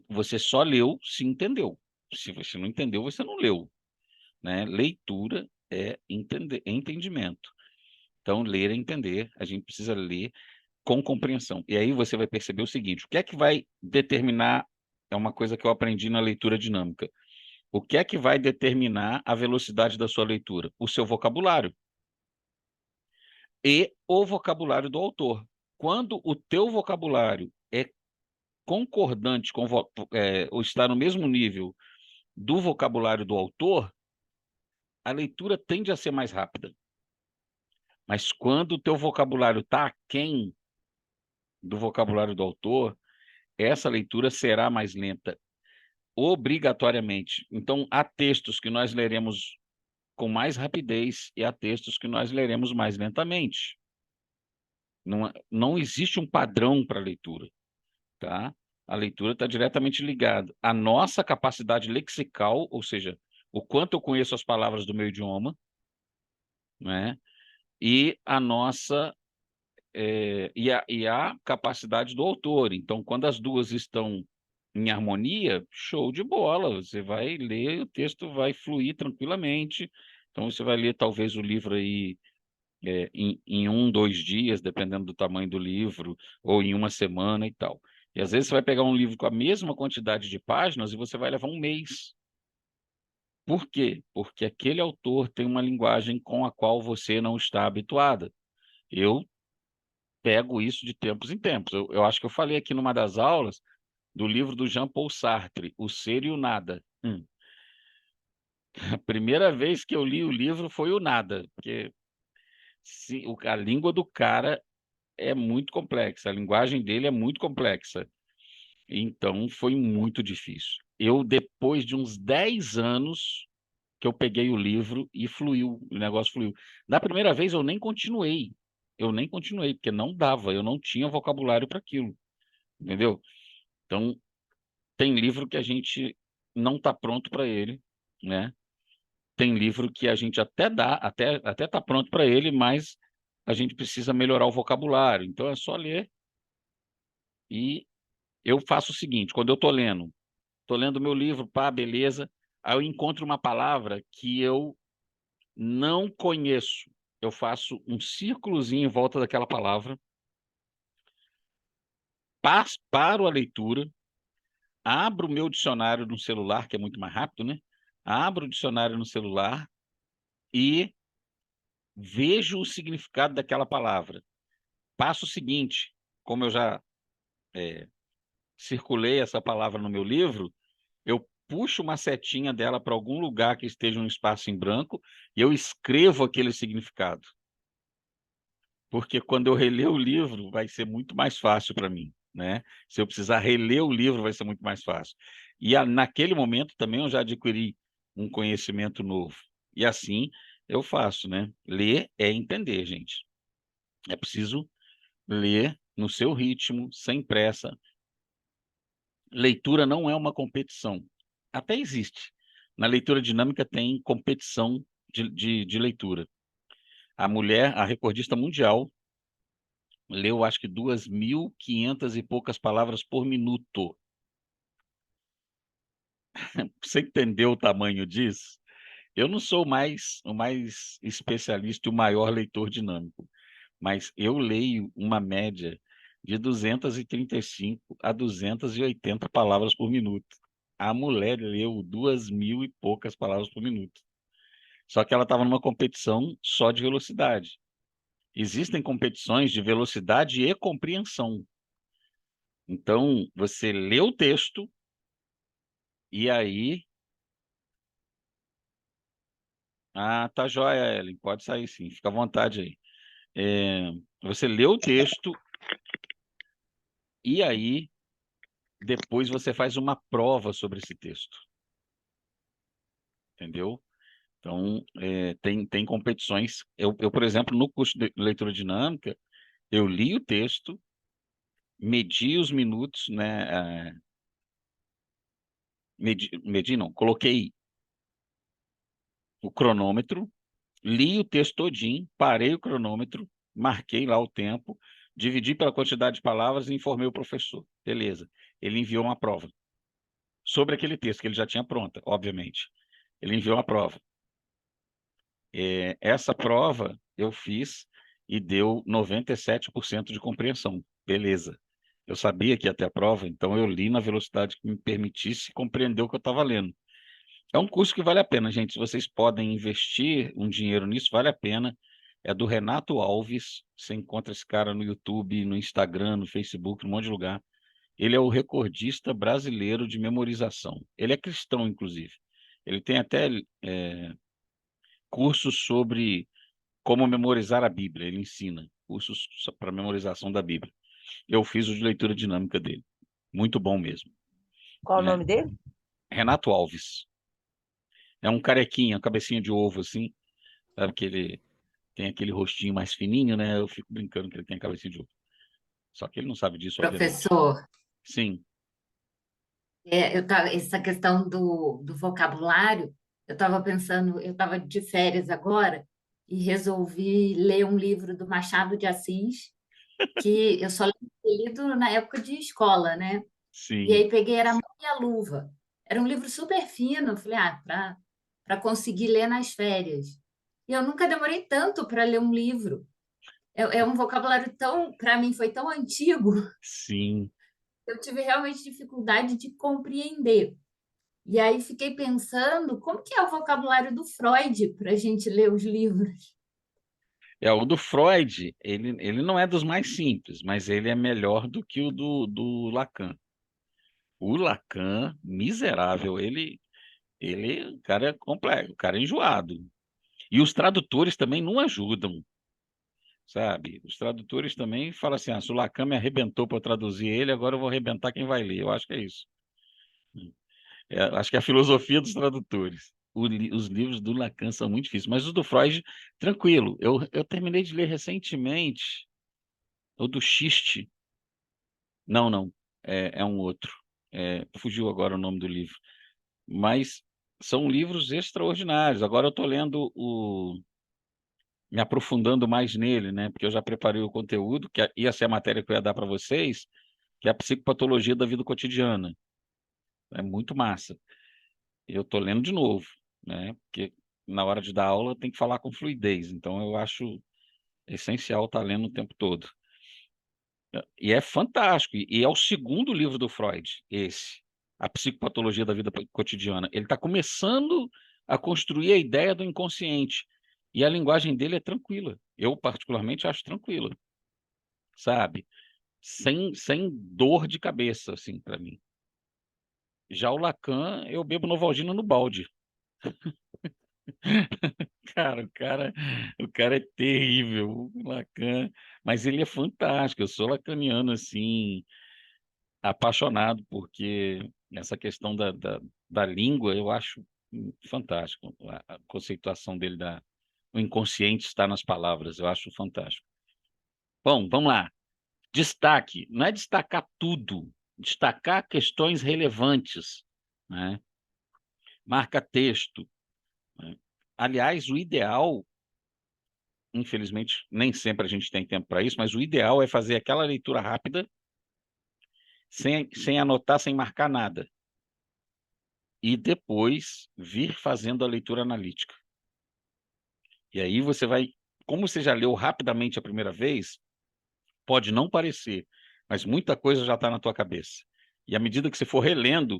Você só leu se entendeu. Se você não entendeu, você não leu, né? Leitura é entender, é entendimento. Então, ler é entender. A gente precisa ler com compreensão. E aí você vai perceber o seguinte: o que é que vai determinar? É uma coisa que eu aprendi na leitura dinâmica. O que é que vai determinar a velocidade da sua leitura? O seu vocabulário e o vocabulário do autor. Quando o teu vocabulário é concordante com ou está no mesmo nível do vocabulário do autor, a leitura tende a ser mais rápida. Mas quando o teu vocabulário está aquém do vocabulário do autor, essa leitura será mais lenta, obrigatoriamente. Então, há textos que nós leremos com mais rapidez e há textos que nós leremos mais lentamente. Não existe um padrão para a leitura, tá? A leitura está diretamente ligada à nossa capacidade lexical, ou seja, o quanto eu conheço as palavras do meu idioma, né? E a nossa e a capacidade do autor. Então, quando as duas estão em harmonia, show de bola. Você vai ler, o texto vai fluir tranquilamente. Então, você vai ler talvez o livro aí em 1, 2 dias, dependendo do tamanho do livro, ou em uma semana e tal. E às vezes você vai pegar um livro com a mesma quantidade de páginas e você vai levar um mês. Por quê? Porque aquele autor tem uma linguagem com a qual você não está habituada. Eu pego isso de tempos em tempos. Eu acho que eu falei aqui numa das aulas do livro do Jean-Paul Sartre, O Ser e o Nada. A primeira vez que eu li o livro foi o nada, porque a língua do cara é muito complexa, a linguagem dele é muito complexa. Então, foi muito difícil. Depois de uns 10 anos, que eu peguei o livro e fluiu, o negócio fluiu. Na primeira vez, eu nem continuei, porque não dava, eu não tinha vocabulário para aquilo, entendeu? Então, tem livro que a gente não está pronto para ele, né? Tem livro que a gente até está pronto para ele, mas a gente precisa melhorar o vocabulário. Então, é só ler. E eu faço o seguinte, quando eu estou lendo meu livro, pá, beleza, aí eu encontro uma palavra que eu não conheço. Eu faço um círculozinho em volta daquela palavra, paro a leitura, abro o meu dicionário no celular, que é muito mais rápido, né? Abro o dicionário no celular e vejo o significado daquela palavra. Passo o seguinte, como eu já circulei essa palavra no meu livro, eu puxo uma setinha dela para algum lugar que esteja um espaço em branco e eu escrevo aquele significado. Porque quando eu reler o livro, vai ser muito mais fácil para mim, né? Se eu precisar reler o livro, vai ser muito mais fácil. E naquele momento também eu já adquiri um conhecimento novo. E assim eu faço, né? Ler é entender, gente. É preciso ler no seu ritmo, sem pressa. Leitura não é uma competição. Até existe. Na leitura dinâmica tem competição de leitura. A mulher, a recordista mundial, leu acho que 2.500 e poucas palavras por minuto. Você entendeu o tamanho disso? Eu não sou o mais especialista e o maior leitor dinâmico, mas eu leio uma média de 235 a 280 palavras por minuto. A mulher leu 2.000 e poucas palavras por minuto. Só que ela estava numa competição só de velocidade. Existem competições de velocidade e compreensão. Então, você lê o texto e aí... Ah, tá joia, Ellen. Pode sair sim, fica à vontade aí. Você lê o texto e aí depois você faz uma prova sobre esse texto. Entendeu? Então, tem competições. Eu, por exemplo, no curso de leitura dinâmica, eu li o texto, medi os minutos, né? Medi não, coloquei o cronômetro, li o texto todinho, parei o cronômetro, marquei lá o tempo, dividi pela quantidade de palavras e informei o professor. Beleza. Ele enviou uma prova sobre aquele texto que ele já tinha pronta, obviamente. Ele enviou uma prova. Essa prova eu fiz e deu 97% de compreensão. Beleza. Eu sabia que ia ter a prova, então eu li na velocidade que me permitisse compreender o que eu estava lendo. É um curso que vale a pena, gente. Se vocês podem investir um dinheiro nisso, vale a pena. É do Renato Alves. Você encontra esse cara no YouTube, no Instagram, no Facebook, num monte de lugar. Ele é o recordista brasileiro de memorização. Ele é cristão, inclusive. Ele tem até cursos sobre como memorizar a Bíblia. Ele ensina cursos para memorização da Bíblia. Eu fiz o de leitura dinâmica dele. Muito bom mesmo. Qual o Né? nome dele? Renato Alves. É um carequinha, cabecinha de ovo, assim. Sabe que ele tem aquele rostinho mais fininho, né? Eu fico brincando que ele tem a cabecinha de ovo. Só que ele não sabe disso, obviamente. Professor, Sim, essa questão do vocabulário, eu estava pensando, eu estava de férias agora e resolvi ler um livro do Machado de Assis, que eu só lembro de ter lido na época de escola, né? E sim. aí peguei, era A Mão e a Luva. Era um livro super fino, eu falei, para conseguir ler nas férias. E eu nunca demorei tanto para ler um livro. É um vocabulário tão, para mim, foi tão antigo, Sim. eu tive realmente dificuldade de compreender. E aí fiquei pensando como que é o vocabulário do Freud para a gente ler os livros. O do Freud, ele não é dos mais simples, mas ele é melhor do que o do Lacan. O Lacan, miserável, o cara é complexo, o cara é enjoado. E os tradutores também não ajudam, sabe? Os tradutores também falam assim, se o Lacan me arrebentou para traduzir ele, agora eu vou arrebentar quem vai ler. Eu acho que é isso. Acho que é a filosofia dos tradutores. Os livros do Lacan são muito difíceis, mas os do Freud, tranquilo. Eu terminei de ler recentemente o do Xiste. Não, não, é um outro. Fugiu agora o nome do livro. Mas são livros extraordinários. Agora eu estou lendo me aprofundando mais nele, né? Porque eu já preparei o conteúdo, que ia ser a matéria que eu ia dar para vocês, que é a psicopatologia da vida cotidiana. É muito massa. Eu estou lendo de novo, né? Porque na hora de dar aula tem que falar com fluidez. Então eu acho essencial estar lendo o tempo todo. E é fantástico. E é o segundo livro do Freud, esse, A Psicopatologia da Vida Cotidiana. Ele está começando a construir a ideia do inconsciente. E a linguagem dele é tranquila. Eu, particularmente, acho tranquila. Sabe? Sem dor de cabeça, assim, para mim. Já o Lacan, eu bebo Novalgina no balde. Cara, o cara é terrível, o Lacan. Mas ele é fantástico. Eu sou lacaniano, assim, apaixonado, porque essa questão da língua eu acho fantástico. A conceituação dele o inconsciente está nas palavras, eu acho fantástico. Bom, vamos lá. Destaque, não é destacar tudo, destacar questões relevantes, né? Marca texto, né? Aliás, o ideal, infelizmente, nem sempre a gente tem tempo para isso, mas o ideal é fazer aquela leitura rápida, sem anotar, sem marcar nada. E depois vir fazendo a leitura analítica. E aí você vai, como você já leu rapidamente a primeira vez, pode não parecer, mas muita coisa já está na tua cabeça. E à medida que você for relendo,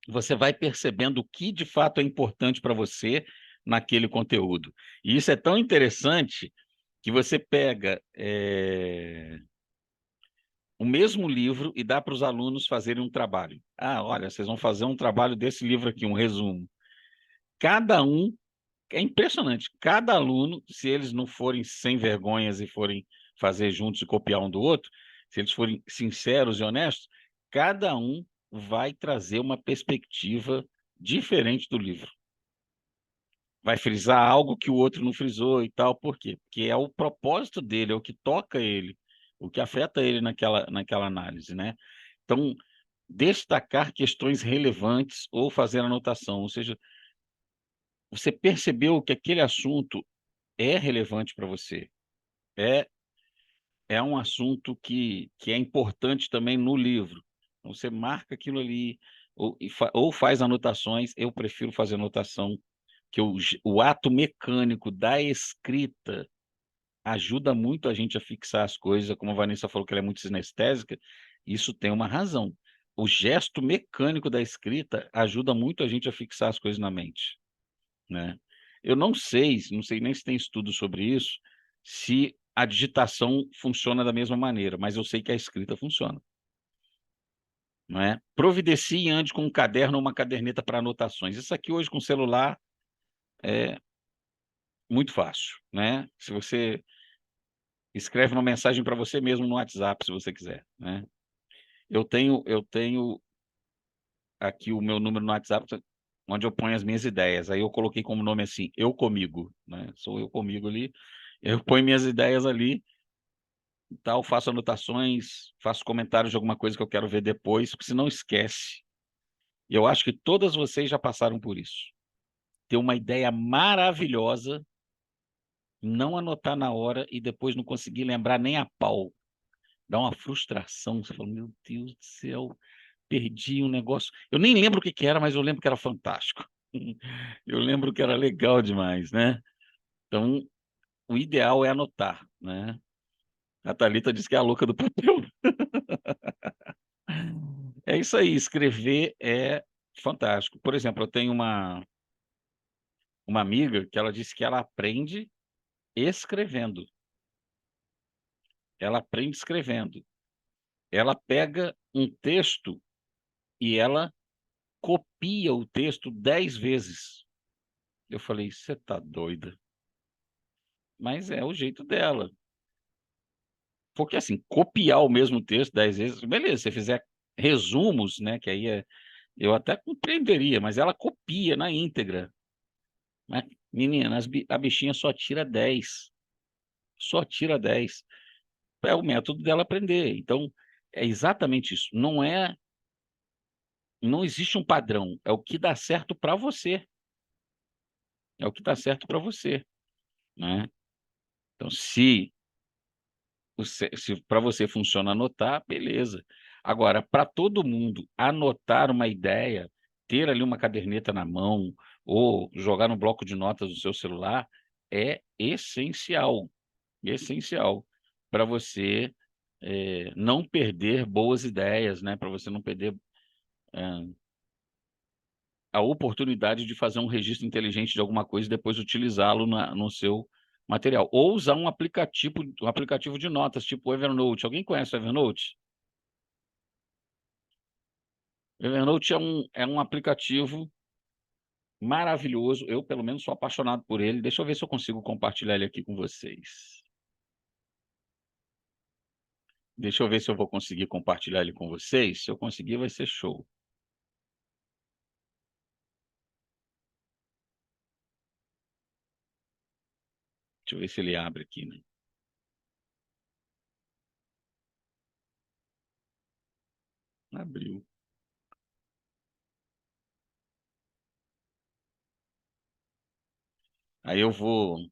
você vai percebendo o que de fato é importante para você naquele conteúdo. E isso é tão interessante que você pega o mesmo livro e dá para os alunos fazerem um trabalho. Olha, vocês vão fazer um trabalho desse livro aqui, um resumo. Cada um, é impressionante, cada aluno, se eles não forem sem vergonhas e forem fazer juntos e copiar um do outro, se eles forem sinceros e honestos, cada um vai trazer uma perspectiva diferente do livro. Vai frisar algo que o outro não frisou e tal, por quê? Porque é o propósito dele, é o que toca ele, o que afeta ele naquela análise, né? Então, destacar questões relevantes ou fazer anotação, ou seja, você percebeu que aquele assunto é relevante para você, é um assunto que é importante também no livro. Então, você marca aquilo ali, ou faz anotações. Eu prefiro fazer anotação, que o ato mecânico da escrita ajuda muito a gente a fixar as coisas. Como a Vanessa falou que ela é muito sinestésica, isso tem uma razão. O gesto mecânico da escrita ajuda muito a gente a fixar as coisas na mente, né? Eu não sei nem se tem estudo sobre isso, se a digitação funciona da mesma maneira, mas eu sei que a escrita funciona, não é? Providencie e ande com um caderno ou uma caderneta para anotações. Isso aqui hoje com celular é muito fácil, né? Se você escreve uma mensagem para você mesmo no WhatsApp, se você quiser, né? Eu tenho aqui o meu número no WhatsApp, onde eu ponho as minhas ideias. Aí eu coloquei como nome assim, Eu Comigo, né? Sou eu comigo ali. Eu ponho minhas ideias ali, e tal, faço anotações, faço comentários de alguma coisa que eu quero ver depois, porque senão esquece. E eu acho que todas vocês já passaram por isso. Ter uma ideia maravilhosa, não anotar na hora e depois não conseguir lembrar nem a pau. Dá uma frustração. Você fala, meu Deus do céu, perdi um negócio. Eu nem lembro o que que era, mas eu lembro que era fantástico. Eu lembro que era legal demais, né? Então, o ideal é anotar, né? A Thalita disse que é a louca do papel. É isso aí, escrever é fantástico. Por exemplo, eu tenho uma amiga que ela disse que ela aprende escrevendo. Ela aprende escrevendo. Ela pega um texto e ela copia o texto 10 vezes. Eu falei, você tá doida? Mas é o jeito dela. Porque, assim, copiar o mesmo texto 10 vezes, beleza, se você fizer resumos, né, que aí eu até compreenderia, mas ela copia na íntegra. Mas, menina, a bichinha só tira 10. Só tira 10. É o método dela aprender. Então, é exatamente isso. Não existe um padrão. É o que dá certo para você. É o que dá certo para você, né? Então, se para você funciona anotar, beleza. Agora, para todo mundo, anotar uma ideia, ter ali uma caderneta na mão ou jogar no bloco de notas do seu celular é essencial para você não perder boas ideias, né? Para você não perder a oportunidade de fazer um registro inteligente de alguma coisa e depois utilizá-lo no seu material. Ou usar um aplicativo de notas, tipo o Evernote. Alguém conhece o Evernote? O Evernote é um aplicativo maravilhoso. Eu, pelo menos, sou apaixonado por ele. Deixa eu ver se eu consigo compartilhar ele aqui com vocês. Deixa eu ver se eu vou conseguir compartilhar ele com vocês. Se eu conseguir, vai ser show. Deixa eu ver se ele abre aqui, né? Abriu. Aí eu vou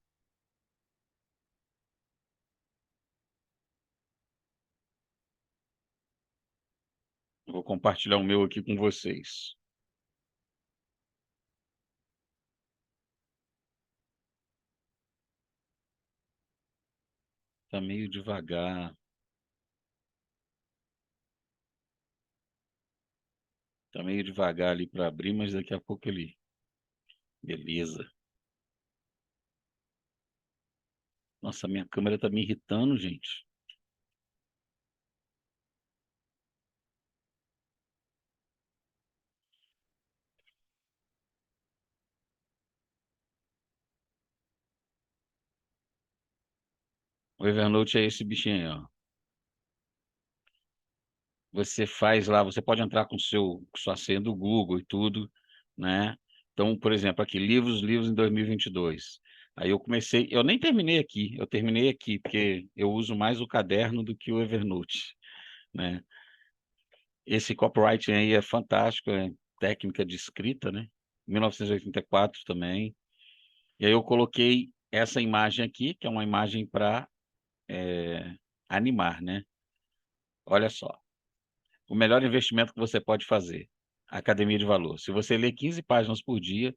compartilhar o meu aqui com vocês. Tá meio devagar. Tá meio devagar ali para abrir, mas daqui a pouco ele... Beleza. Nossa, minha câmera tá me irritando, gente. O Evernote é esse bichinho aí, ó. Você faz lá, você pode entrar com sua senha do Google e tudo, né? Então, por exemplo, aqui, livros em 2022. Aí eu nem terminei aqui, eu terminei aqui, porque eu uso mais o caderno do que o Evernote, né? Esse copywriting aí é fantástico, é técnica de escrita, né? 1984 também. E aí eu coloquei essa imagem aqui, que é uma imagem para animar, né? Olha só. O melhor investimento que você pode fazer, Academia de Valor. Se você ler 15 páginas por dia,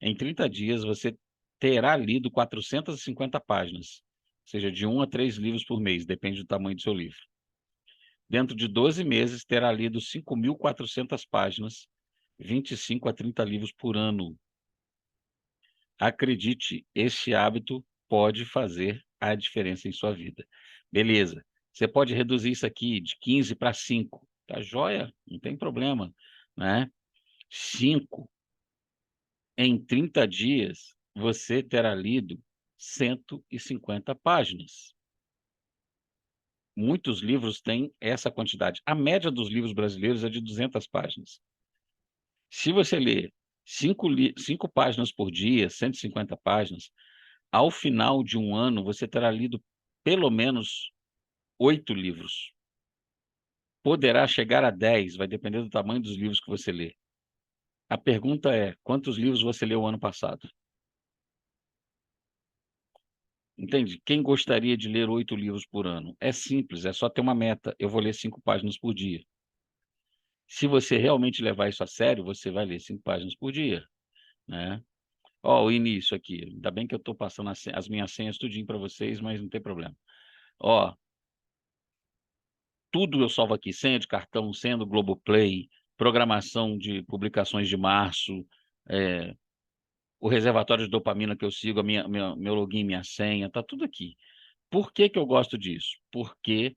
em 30 dias você terá lido 450 páginas, ou seja, de 1 a 3 livros por mês, depende do tamanho do seu livro. Dentro de 12 meses, terá lido 5.400 páginas, 25 a 30 livros por ano. Acredite, este hábito pode fazer a diferença em sua vida. Beleza. Você pode reduzir isso aqui de 15 para 5. Tá joia? Não tem problema, né? 5. Em 30 dias, você terá lido 150 páginas. Muitos livros têm essa quantidade. A média dos livros brasileiros é de 200 páginas. Se você ler 5 páginas por dia, 150 páginas, ao final de um ano, você terá lido pelo menos 8 livros. Poderá chegar a 10, vai depender do tamanho dos livros que você lê. A pergunta é, quantos livros você leu ano passado? Entende? Quem gostaria de ler 8 livros por ano? É simples, é só ter uma meta. Eu vou ler 5 páginas por dia. Se você realmente levar isso a sério, você vai ler 5 páginas por dia, né? Ó, o início aqui. Ainda bem que eu estou passando as minhas senhas tudinho para vocês, mas não tem problema. Ó, tudo eu salvo aqui. Senha de cartão, senha do Globoplay, programação de publicações de março, o reservatório de dopamina que eu sigo, meu login, minha senha, tá tudo aqui. Por que que eu gosto disso? Porque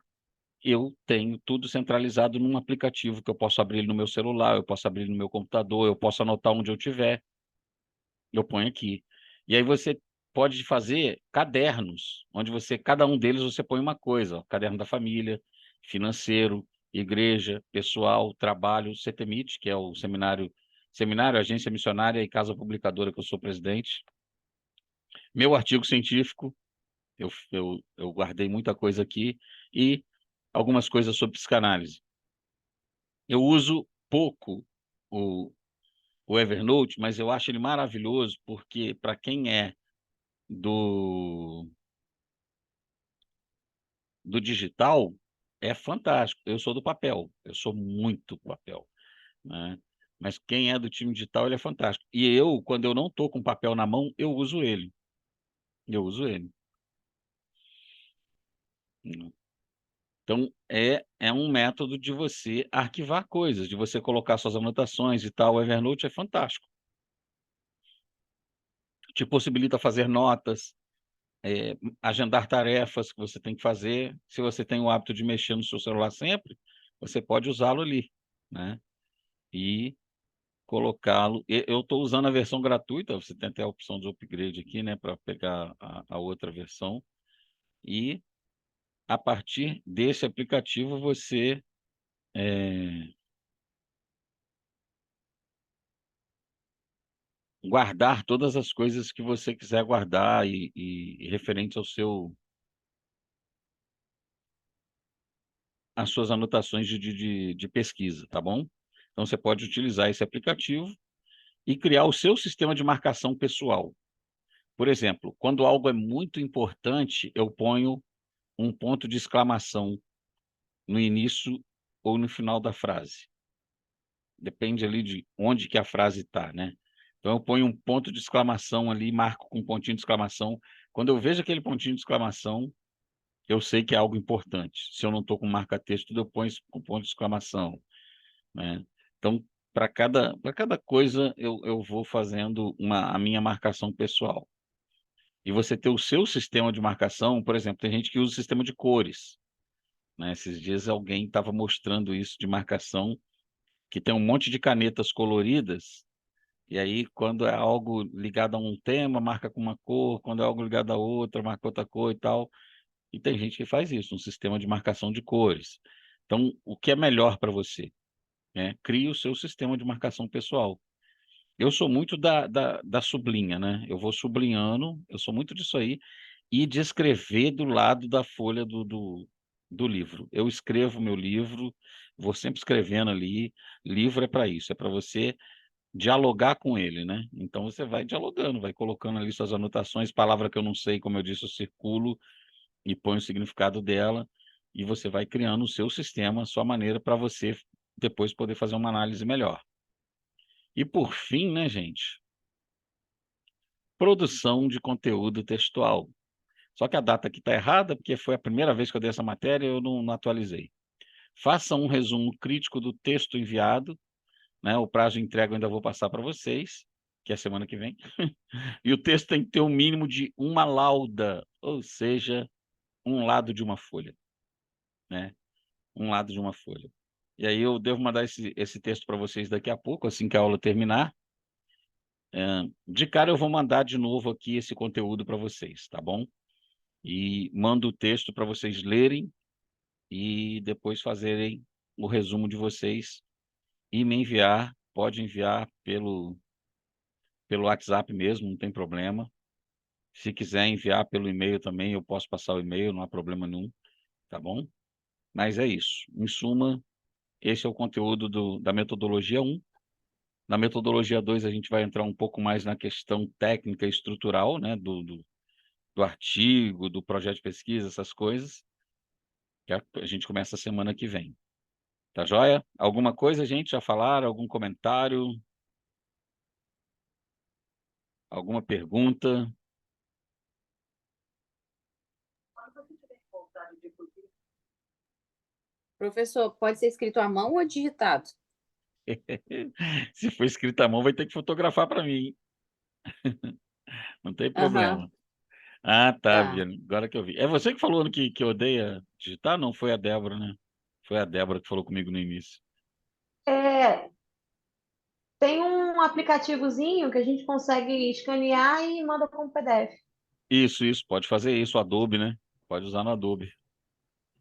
eu tenho tudo centralizado num aplicativo que eu posso abrir ele no meu celular, eu posso abrir ele no meu computador, eu posso anotar onde eu tiver, eu ponho aqui. E aí você pode fazer cadernos, onde cada um deles você põe uma coisa, ó, caderno da família, financeiro, igreja, pessoal, trabalho, CETEMIT, que é o seminário, Agência Missionária e Casa Publicadora que eu sou presidente. Meu artigo científico, eu guardei muita coisa aqui, e algumas coisas sobre psicanálise. Eu uso pouco o Evernote, mas eu acho ele maravilhoso, porque para quem é do digital, é fantástico. Eu sou do papel, eu sou muito papel, né? Mas quem é do time digital, ele é fantástico. E eu, quando eu não estou com papel na mão, eu uso ele. Eu uso ele. Então, é um método de você arquivar coisas, de você colocar suas anotações e tal. O Evernote é fantástico. Te possibilita fazer notas, agendar tarefas que você tem que fazer. Se você tem o hábito de mexer no seu celular sempre, você pode usá-lo ali, né? E colocá-lo. Eu estou usando a versão gratuita, você tem até a opção de upgrade aqui, né, para pegar a outra versão. E a partir desse aplicativo você guardar todas as coisas que você quiser guardar e referentes às suas anotações de pesquisa, tá bom? Então, você pode utilizar esse aplicativo e criar o seu sistema de marcação pessoal. Por exemplo, quando algo é muito importante, eu ponho um ponto de exclamação no início ou no final da frase. Depende ali de onde que a frase está, né? Então, eu ponho um ponto de exclamação ali, marco com um pontinho de exclamação. Quando eu vejo aquele pontinho de exclamação, eu sei que é algo importante. Se eu não estou com marca-texto, eu ponho com ponto de exclamação, né? Então, para cada coisa, eu vou fazendo a minha marcação pessoal. E você ter o seu sistema de marcação, por exemplo, tem gente que usa o sistema de cores, né? Esses dias alguém estava mostrando isso de marcação, que tem um monte de canetas coloridas, e aí quando é algo ligado a um tema, marca com uma cor, quando é algo ligado a outra, marca outra cor e tal. E tem gente que faz isso, um sistema de marcação de cores. Então, o que é melhor para você? Né? Crie o seu sistema de marcação pessoal. Eu sou muito da sublinha, né? Eu vou sublinhando, eu sou muito disso aí, e de escrever do lado da folha do livro. Eu escrevo meu livro, vou sempre escrevendo ali. Livro é para isso, é para você dialogar com ele, né? Então você vai dialogando, vai colocando ali suas anotações, palavra que eu não sei, como eu disse, eu circulo e põe o significado dela, e você vai criando o seu sistema, a sua maneira, para você depois poder fazer uma análise melhor. E por fim, né, gente? Produção de conteúdo textual. Só que a data aqui está errada, porque foi a primeira vez que eu dei essa matéria e eu não atualizei. Faça um resumo crítico do texto enviado, né? O prazo de entrega eu ainda vou passar para vocês, que é a semana que vem. E o texto tem que ter um mínimo de uma lauda, ou seja, um lado de uma folha, né? Um lado de uma folha. E aí eu devo mandar esse texto para vocês daqui a pouco, assim que a aula terminar. De cara eu vou mandar de novo aqui esse conteúdo para vocês, tá bom? E mando o texto para vocês lerem e depois fazerem o resumo de vocês e me enviar, pode enviar pelo WhatsApp mesmo, não tem problema. Se quiser enviar pelo e-mail também, eu posso passar o e-mail, não há problema nenhum, tá bom? Mas é isso. Em suma, esse é o conteúdo da metodologia 1. Na metodologia 2, a gente vai entrar um pouco mais na questão técnica e estrutural, né, do artigo, do projeto de pesquisa, essas coisas, que a gente começa a semana que vem. Tá joia? Alguma coisa, gente? Já falaram? Algum comentário? Alguma pergunta? Professor, pode ser escrito à mão ou digitado? Se for escrito à mão, vai ter que fotografar para mim, hein? Não tem Aham, problema. Ah, tá, tá. Viana. Agora que eu vi. É você que falou que odeia digitar? Não, foi a Débora, né? Foi a Débora que falou comigo no início. É, tem um aplicativozinho que a gente consegue escanear e manda como PDF. Isso, pode fazer isso, o Adobe, né? Pode usar no Adobe.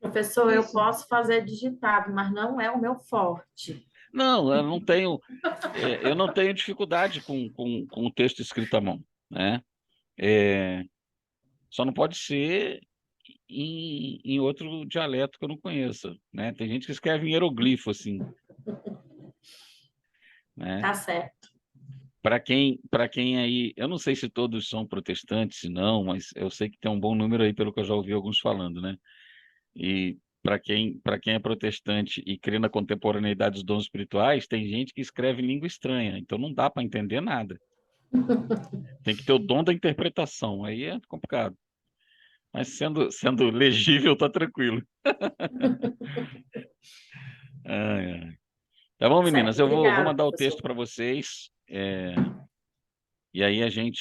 Professor, eu Isso. posso fazer digitado, mas não é o meu forte. Não, eu não tenho dificuldade com o texto escrito à mão, né? Só não pode ser em outro dialeto que eu não conheça, né? Tem gente que escreve em hieroglifo, assim, né? Tá certo. Para quem aí, eu não sei se todos são protestantes, se não, mas eu sei que tem um bom número aí, pelo que eu já ouvi alguns falando, né? E para quem é protestante e crê na contemporaneidade dos dons espirituais, tem gente que escreve em língua estranha, então não dá para entender nada. Tem que ter o dom da interpretação, aí é complicado. Mas sendo legível, tá tranquilo. Ai, ai. Tá bom, meninas? Certo. Eu vou Obrigada, mandar o professor. texto para vocês. E aí a gente